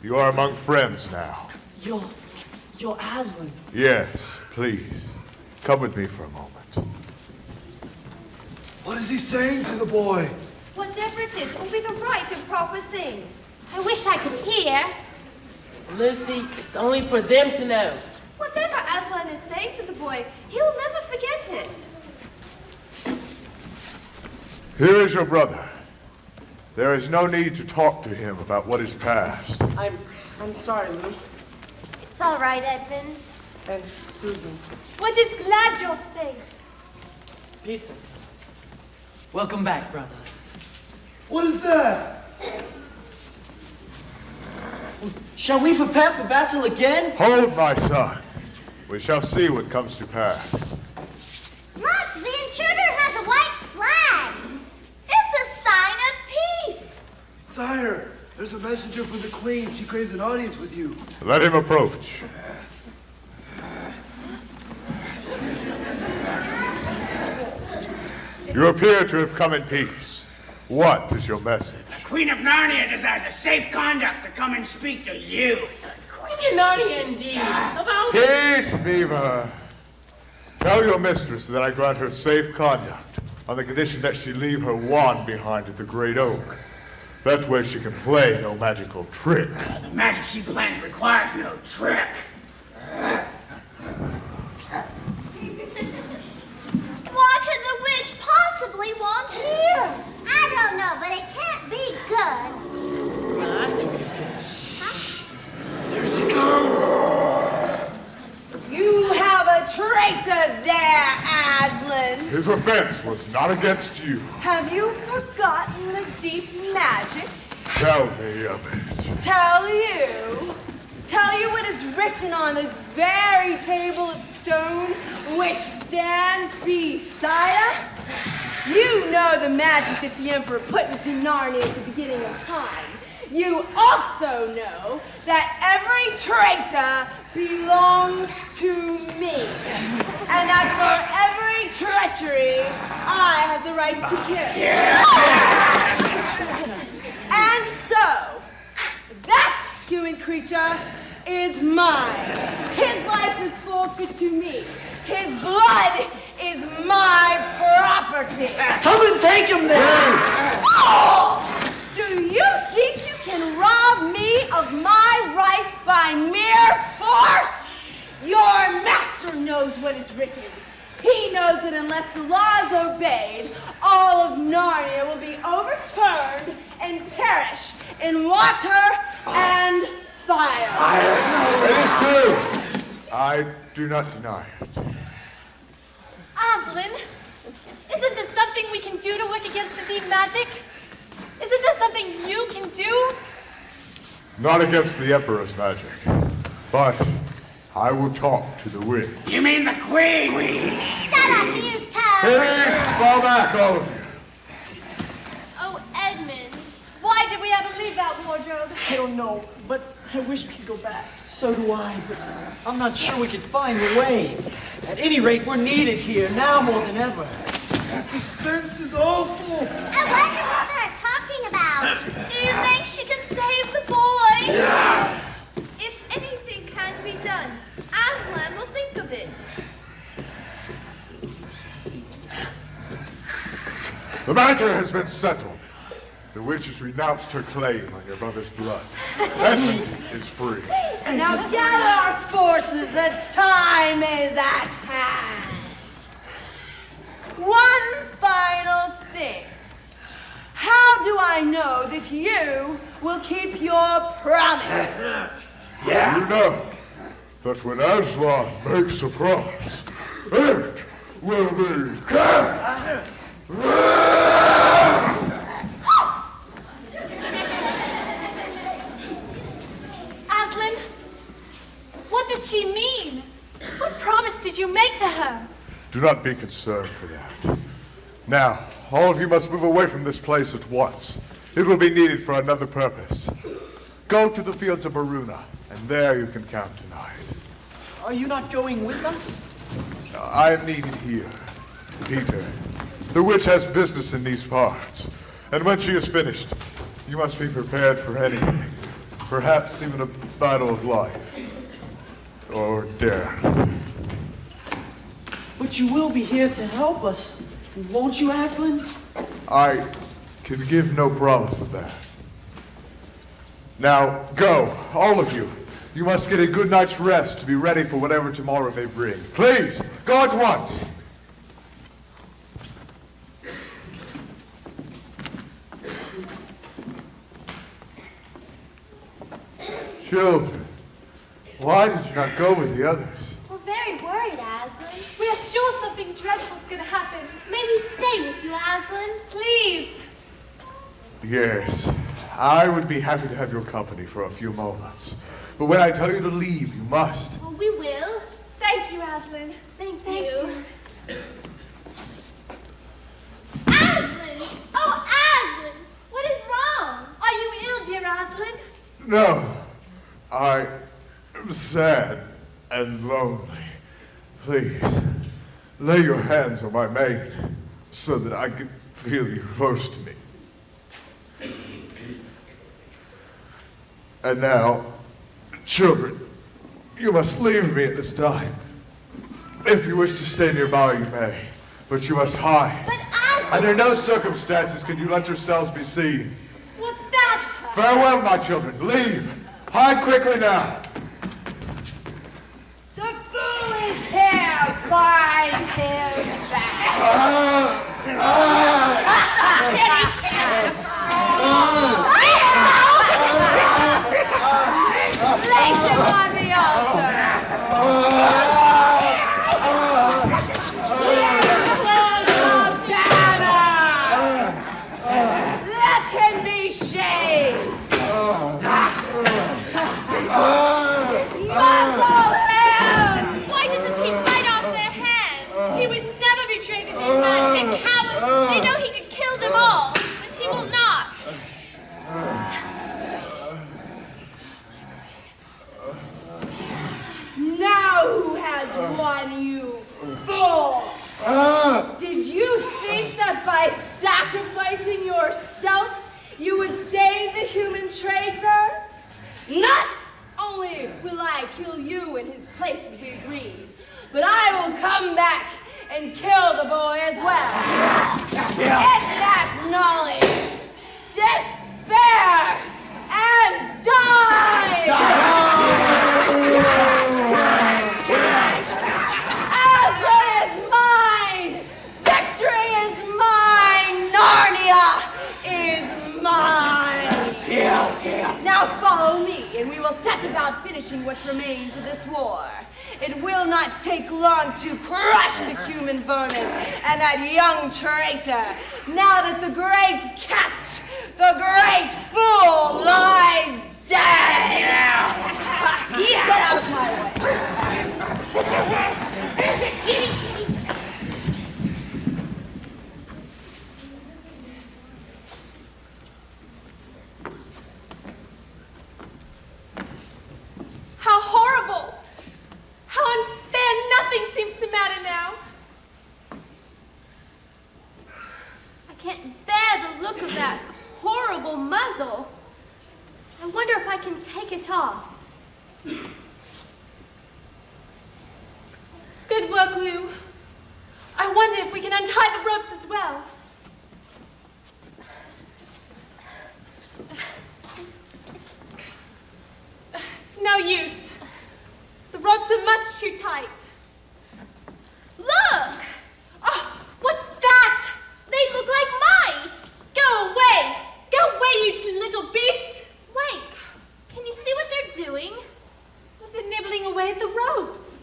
You are among friends now. You're Aslan. Yes, please. Come with me for a moment. What is he saying to the boy? Whatever it is, it will be the right and proper thing. I wish I could hear. Lucy, it's only for them to know. Whatever Aslan is saying to the boy, he will never forget it. Here is your brother. There is no need to talk to him about what is past. I'm sorry, Lou. It's all right, Edmund. And Susan. We're just glad you're safe. Peter. Welcome back, brother. What is that? Shall we prepare for battle again? Hold, my son. We shall see what comes to pass. Look, the intruder has a white flag. It's a sign of peace. Sire, there's a messenger from the Queen. She craves an audience with you. Let him approach. You appear to have come in peace. What is your message? The Queen of Narnia desires a safe conduct to come and speak to you. Queen of Narnia, indeed. About Peace, Beaver. Tell your mistress that I grant her safe conduct on the condition that she leave her wand behind at the Great Oak. That way she can play no magical trick. The magic she plans requires no trick. What could the witch possibly want here? I don't know, but it can't be good. Here she comes. You have a traitor there, Aslan. His offense was not against you. Have you forgotten the deep magic? Tell me of it. Tell you what is written on this very table of stone which stands beside us? You know the magic that the Emperor put into Narnia at the beginning of time. You also know that every traitor belongs to me. And that for every treachery, I have the right to kill. And so, that human creature is mine. His life is forfeit to me. His blood is my property. Come and take him then. Oh! Do you think you can rob me of my rights by mere force? Your master knows what is written. He knows that unless the law is obeyed, all of Narnia will be overturned and perish in water and fire. It is true. I do not deny it. Aslan, isn't there something we can do to work against the deep magic? Isn't there something you can do? Not against the Emperor's magic, but I will talk to the witch. You mean the Queen? Shut up, you toad. Please fall back, all of you. Oh, Edmund, why did we ever leave that wardrobe? I don't know, but I wish we could go back. So do I, but I'm not sure we could find a way. At any rate, we're needed here, now more than ever. The suspense is awful. I wonder what they're talking about. Do you think she can save the boy? Yeah. If anything can be done, Aslan will think of it. The matter has been settled. The witch has renounced her claim on your brother's blood. Edmund is free. Now gather our forces, the time is at hand. One final thing. How do I know that you will keep your promise? Yeah. You know that when Aslan makes a promise, it will be kept. she mean? What promise did you make to her? Do not be concerned for that. Now, all of you must move away from this place at once. It will be needed for another purpose. Go to the fields of Maruna, and there you can camp tonight. Are you not going with us? I am needed here. Peter, the witch has business in these parts, and when she is finished, you must be prepared for anything. Perhaps even a battle of life. Or death. But you will be here to help us, won't you, Aslan? I can give no promise of that. Now, go, all of you. You must get a good night's rest to be ready for whatever tomorrow may bring. Please, go at once. Children, why did you not go with the others? We're very worried, Aslan. We are sure something dreadful's gonna happen. May we stay with you, Aslan? Please. Yes, I would be happy to have your company for a few moments. But when I tell you to leave, you must. Oh, we will. Thank you, Aslan. Thank you. Aslan! Oh, Aslan! What is wrong? Are you ill, dear Aslan? No, I am sad and lonely. Please, lay your hands on my maid so that I can feel you close to me. And now, children, you must leave me at this time. If you wish to stay nearby, you may, but you must hide. But Aslan... Under no circumstances can you let yourselves be seen. What's that? Farewell, my children. Leave. Hide quickly now. The fool is here. Bind him back. Place him on the altar. Let him be shaved. Muzzle him! Why doesn't he bite off their hands? He would never betray the dead man. They're cowards. They know he could kill them all, but he will not. Now who has won, you fool? Did you think that by sacrificing yourself you would save the human traitor? Not only will I kill you in his place as we agreed, but I will come back and kill the boy as well. Get that knowledge, despair, and die! Aslan is mine! Victory is mine! Narnia is mine! Now follow me, and we will set about finishing what remains of this war. It will not take long to crush the human vermin and that young traitor, now that the great cat, the great fool, lies dead! Get out of my way! How horrible! How unfair! Nothing seems to matter now. I can't bear the look of that horrible muzzle. I wonder if I can take it off. Good work, Lou. I wonder if we can untie the ropes as well. It's no use. The ropes are much too tight. Look! Oh, what's that? They look like mice. Go away! Go away, you two little beasts! Wait, can you see what they're doing? They're nibbling away at the ropes.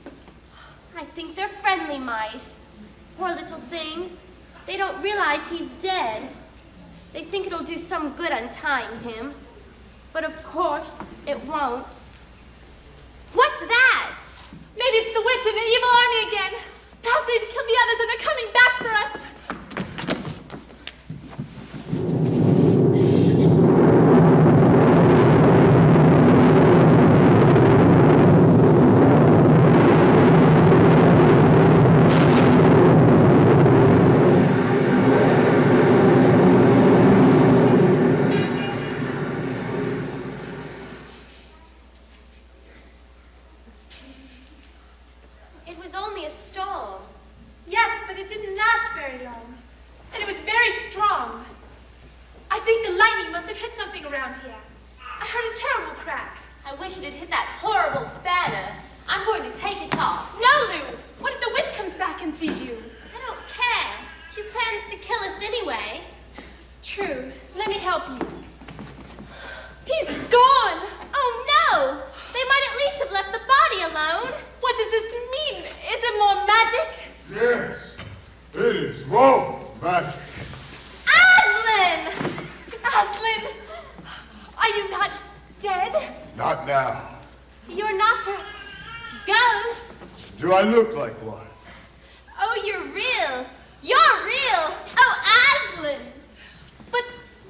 I think they're friendly mice. Poor little things. They don't realize he's dead. They think it'll do some good untying him. But of course, it won't. What's that? Maybe it's the witch and the evil army again. Perhaps they've killed the others and they're coming back for us. It was only a storm. Yes, but it didn't last very long. And it was very strong. I think the lightning must have hit something around here. I heard a terrible crack. I wish it had hit that horrible banner. I'm going to take it off. No, Lou! What if the witch comes back and sees you? I don't care. She plans to kill us anyway. It's true. Let me help you. He's gone! Oh no! They might at least have left the body alone. What does this mean? Is it more magic? Yes, it is more magic. Aslan! Aslan! Are you not dead? Not now. You're not a ghost. Do I look like one? Oh, you're real. You're real. Oh, Aslan! But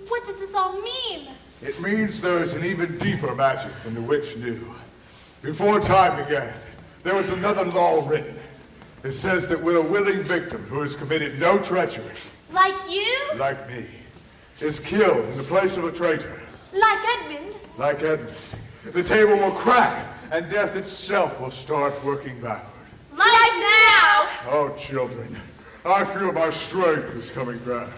what does this all mean? It means there is an even deeper magic than the witch knew. Before time began, there was another law written. It says that when a willing victim who has committed no treachery, Like you? like me, is killed in the place of a traitor, Like Edmund? like Edmund, the table will crack and death itself will start working backward. Like now! Oh, children, I feel my strength is coming back.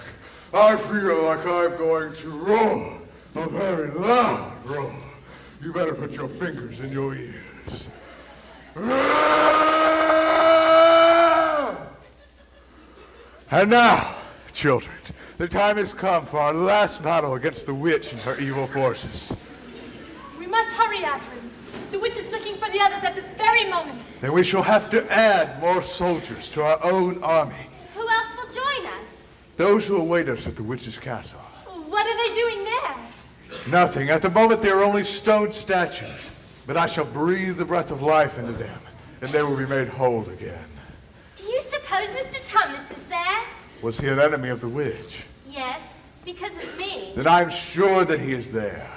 I feel like I'm going to roar, a very loud roar. You better put your fingers in your ears. And now, children, the time has come for our last battle against the witch and her evil forces. We must hurry, Aslan. The witch is looking for the others at this very moment. Then we shall have to add more soldiers to our own army. Who else will join us? Those who await us at the witch's castle. What are they doing there? Nothing. At the moment, they are only stone statues. But I shall breathe the breath of life into them, and they will be made whole again. Do you suppose Mr. Tumnus is there? Was he an enemy of the witch? Yes, because of me. Then I'm sure that he is there.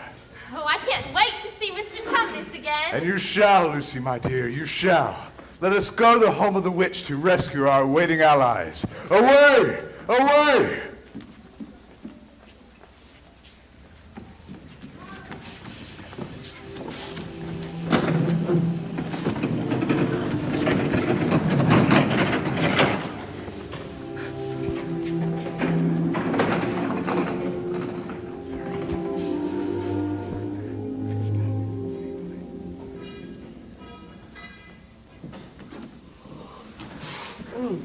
Oh, I can't wait to see Mr. Tumnus again. And you shall, Lucy, my dear, you shall. Let us go to the home of the witch to rescue our waiting allies. Away! Away!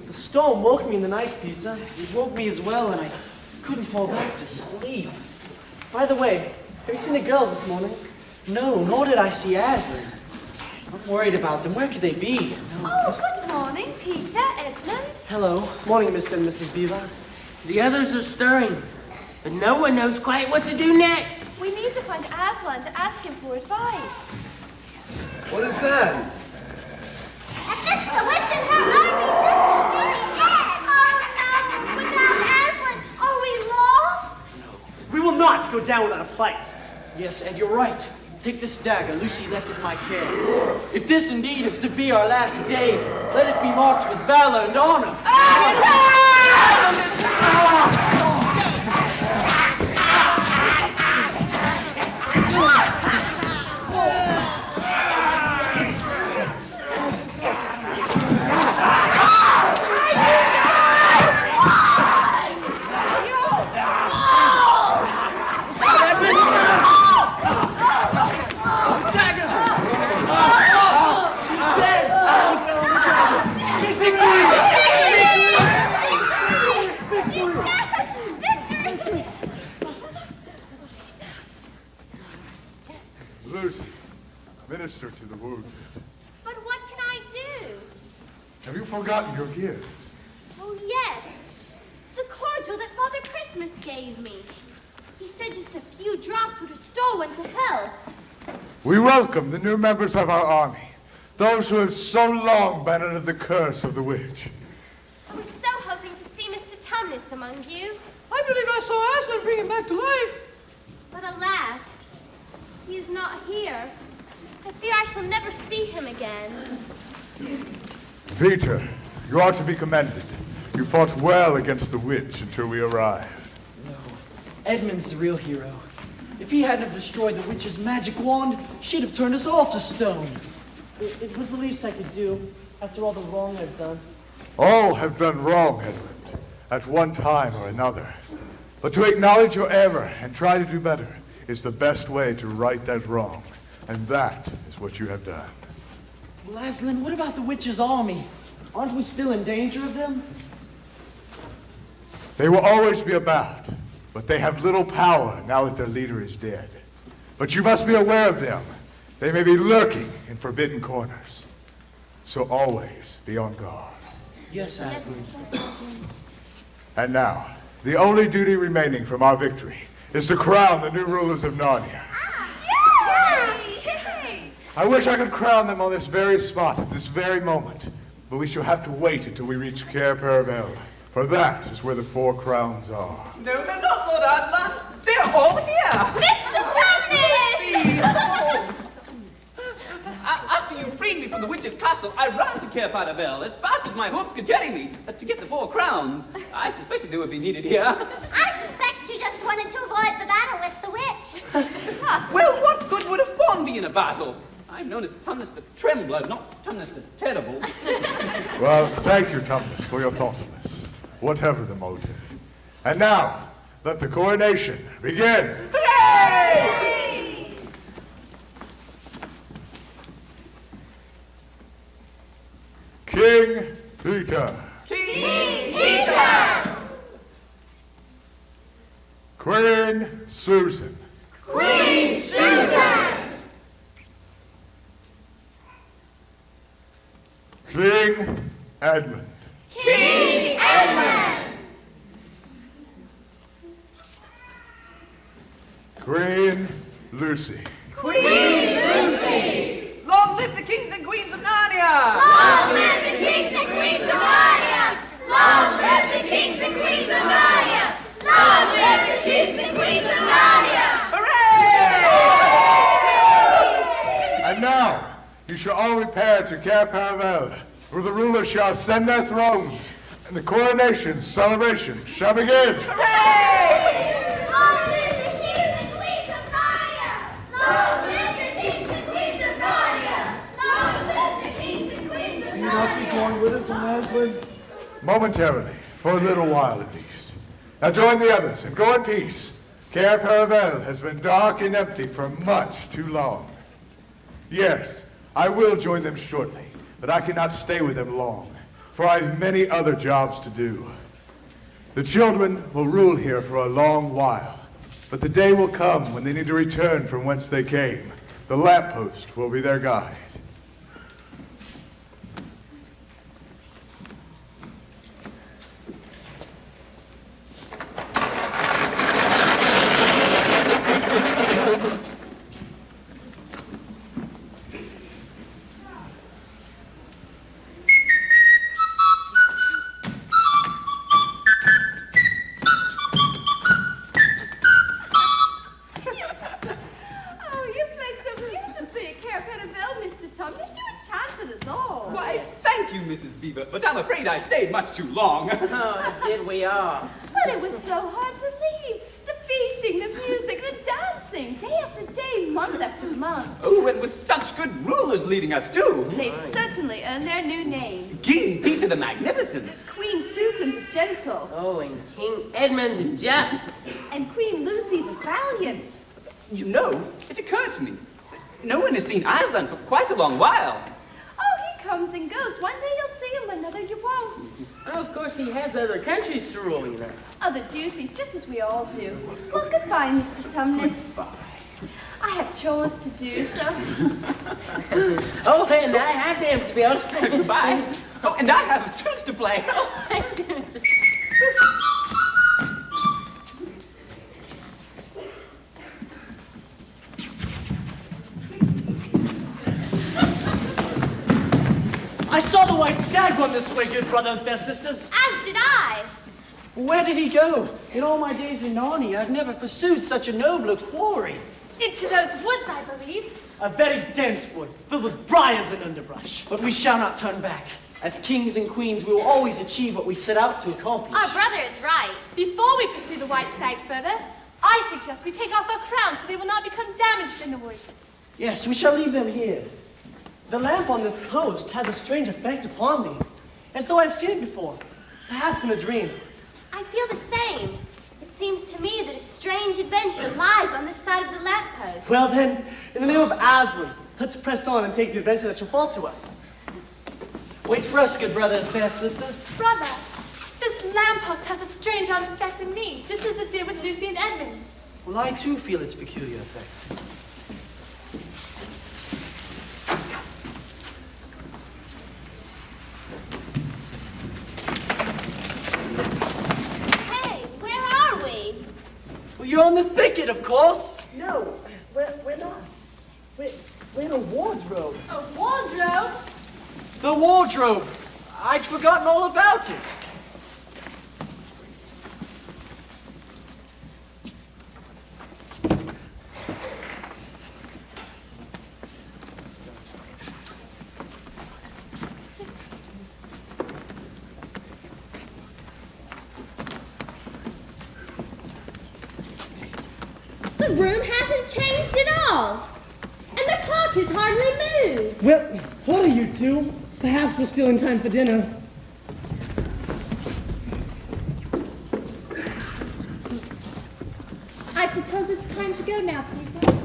The storm woke me in the night, Peter. It woke me as well, and I couldn't fall back to sleep. By the way, have you seen the girls this morning? No, nor did I see Aslan. I'm worried about them. Where could they be? Oh, good morning, Peter, Edmund. Hello. Morning, Mr. and Mrs. Beaver. The others are stirring, but no one knows quite what to do next. We need to find Aslan to ask him for advice. What is that? If it's the witch and her army, this will be the end. Oh no! Without Aslan, are we lost? We will not go down without a fight. Yes, Ed, you're right. Take this dagger Lucy left in my care. If this indeed is to be our last day, let it be marked with valor and honor. Lucy, minister to the wounded. But what can I do? Have you forgotten your gift? Oh, yes. The cordial that Father Christmas gave me. He said just a few drops would restore one to health. We welcome the new members of our army. Those who have so long been under the curse of the witch. I was so hoping to see Mr. Tumnus among you. I believe I saw Aslan bring him back to life. But alas, he is not here. I fear I shall never see him again. Peter, you are to be commended. You fought well against the witch until we arrived. No, Edmund's the real hero. If he hadn't have destroyed the witch's magic wand, she'd have turned us all to stone. It was the least I could do, after all the wrong I've done. All have done wrong, Edmund, at one time or another. But to acknowledge your error and try to do better is the best way to right that wrong. And that is what you have done. Well, Aslan, what about the witch's army? Aren't we still in danger of them? They will always be about, but they have little power now that their leader is dead. But you must be aware of them. They may be lurking in forbidden corners. So always be on guard. Yes, Aslan. And now, the only duty remaining from our victory is to crown the new rulers of Narnia. Yay! I wish I could crown them on this very spot at this very moment, but we shall have to wait until we reach Cari, for that is where the 4 crowns are. No, they're not, Lord Aslan. They're all here. Mr. Tumnus! After you freed me from the witch's castle, I ran to Cari as fast as my hopes could carry me to get the 4 crowns. I suspected they would be needed here. I suspect you just wanted to avoid the battle with the witch. Well, what good would a fawn be in a battle? I'm known as Tumnus the Trembler, not Tumnus the Terrible. Well, thank you, Tumnus, for your thoughtfulness, whatever the motive. And now, let the coronation begin. Hooray! King Peter. King Peter! Queen Susan. Queen Susan! King Edmund. King Edmund! Queen Lucy. Queen Lucy! Long live the kings and queens of Narnia! Long live the kings and queens of Narnia! Long live the kings and queens of Narnia! Long live the kings and queens of Narnia! Hooray! And now, you shall all repair to Cari, where the rulers shall ascend their thrones, and the coronation celebration shall begin. Hooray! Long live the kings and queens of Narnia! Long live the kings and queens of Narnia! Long live the kings and queens of Will you not be going with us, Aslan? Momentarily, for a little while at least. Now join the others and go in peace. Cari has been dark and empty for much too long. Yes, I will join them shortly, but I cannot stay with them long, for I have many other jobs to do. The children will rule here for a long while, but the day will come when they need to return from whence they came. The lamppost will be their guide. Beaver, but I'm afraid I stayed much too long. Oh, did we all? But it was so hard to leave. The feasting, the music, the dancing, day after day, month after month. Oh, and with such good rulers leading us, too. They've certainly earned their new names. King Peter the Magnificent. Queen Susan the Gentle. Oh, and King Edmund the Just. And Queen Lucy the Valiant. You know, it occurred to me. No one has seen Aslan for quite a long while. Oh, he comes and goes. One day you'll see him, another you won't. Oh, of course, he has other countries to rule, you know. Other duties, just as we all do. Well, goodbye, Mr. Tumnus. Goodbye. I have chores to do, so. Oh, and I have dams to build. Goodbye. Oh, and I have tunes to play. Oh, my goodness. I saw the white stag run this way, good brother and fair sisters. As did I. Where did he go? In all my days in Narnia, I've never pursued such a nobler quarry. Into those woods, I believe. A very dense wood, filled with briars and underbrush. But we shall not turn back. As kings and queens, we will always achieve what we set out to accomplish. Our brother is right. Before we pursue the white stag further, I suggest we take off our crowns so they will not become damaged in the woods. Yes, we shall leave them here. The lamp on this coast has a strange effect upon me, as though I've seen it before, perhaps in a dream. I feel the same. It seems to me that a strange adventure lies on this side of the lamppost. Well then, in the name of Aslan, let's press on and take the adventure that shall fall to us. Wait for us, good brother and fair sister. Brother, this lamppost has a strange effect on me, just as it did with Lucy and Edmund. Well, I too feel its peculiar effect. Well, you're in the thicket, of course. No, we're not. We're in a wardrobe. A wardrobe? The wardrobe. I'd forgotten all about it. The room hasn't changed at all. And the clock has hardly moved. Well, what are you two? Perhaps we're still in time for dinner. I suppose it's time to go now, Peter.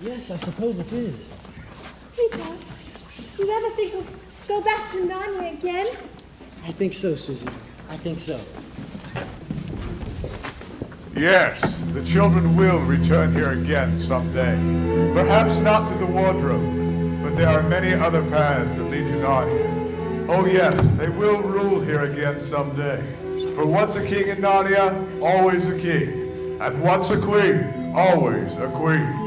Yes, I suppose it is. Peter, do you ever think we'll go back to Narnia again? I think so, Susan. I think so. Yes, the children will return here again someday. Perhaps not to the wardrobe, but there are many other paths that lead to Narnia. Oh yes, they will rule here again someday. For once a king in Narnia, always a king. And once a queen, always a queen.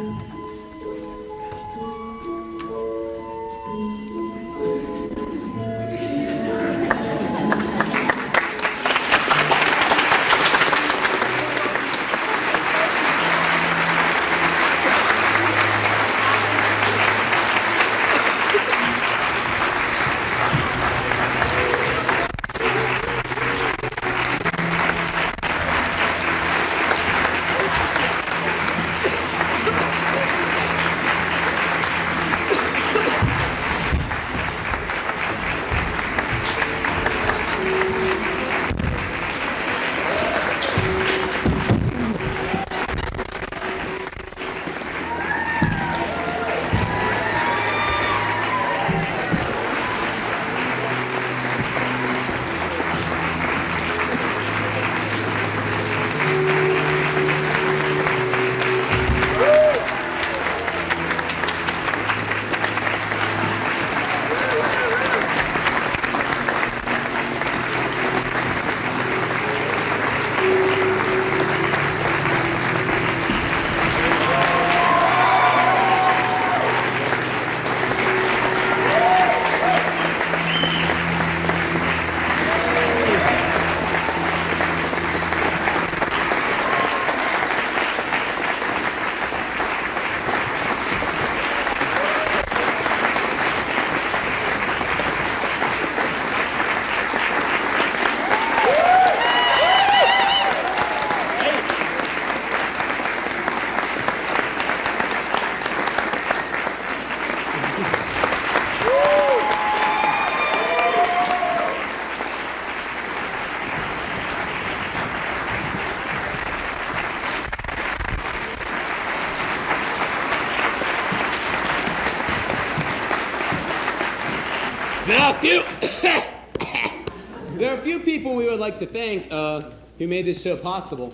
There are a few people we would like to thank who made this show possible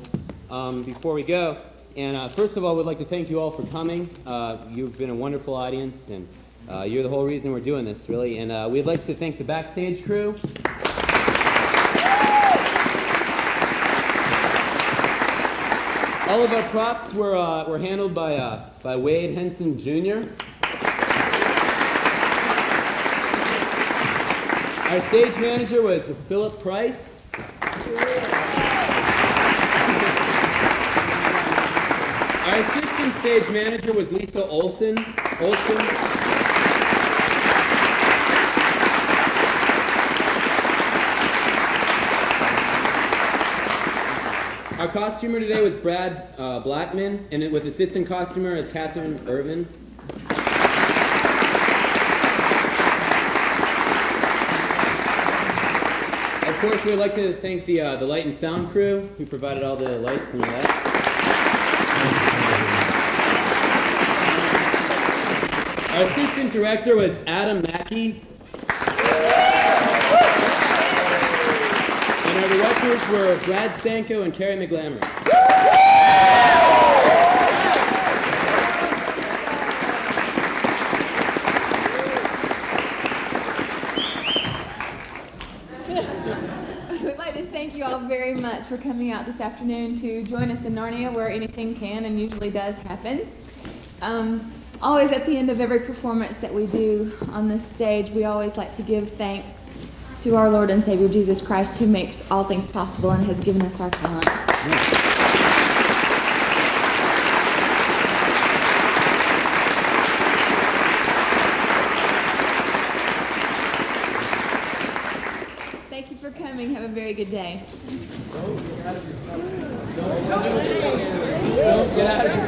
before we go. And first of all, we'd like to thank you all for coming. You've been a wonderful audience, and you're the whole reason we're doing this, really. And we'd like to thank the backstage crew. All of our props were handled by Wade Hinson Jr. Our stage manager was Phillip Price. Our assistant stage manager was Lisa Olson. Our costumer today was Brad Blackman, and with assistant costumer is Catherine Irvin. Of course, we'd like to thank the light and sound crew who provided all the lights and all that. Our assistant director was Adam Macchi. And our directors were Brad Sanko and Cari McGlamery. We'd like to thank you all very much for coming out this afternoon to join us in Narnia, where anything can and usually does happen. Always at the end of every performance that we do on this stage, we always like to give thanks to our Lord and Savior Jesus Christ, who makes all things possible and has given us our talents. Thank you for coming. Have a very good day. Don't get out of your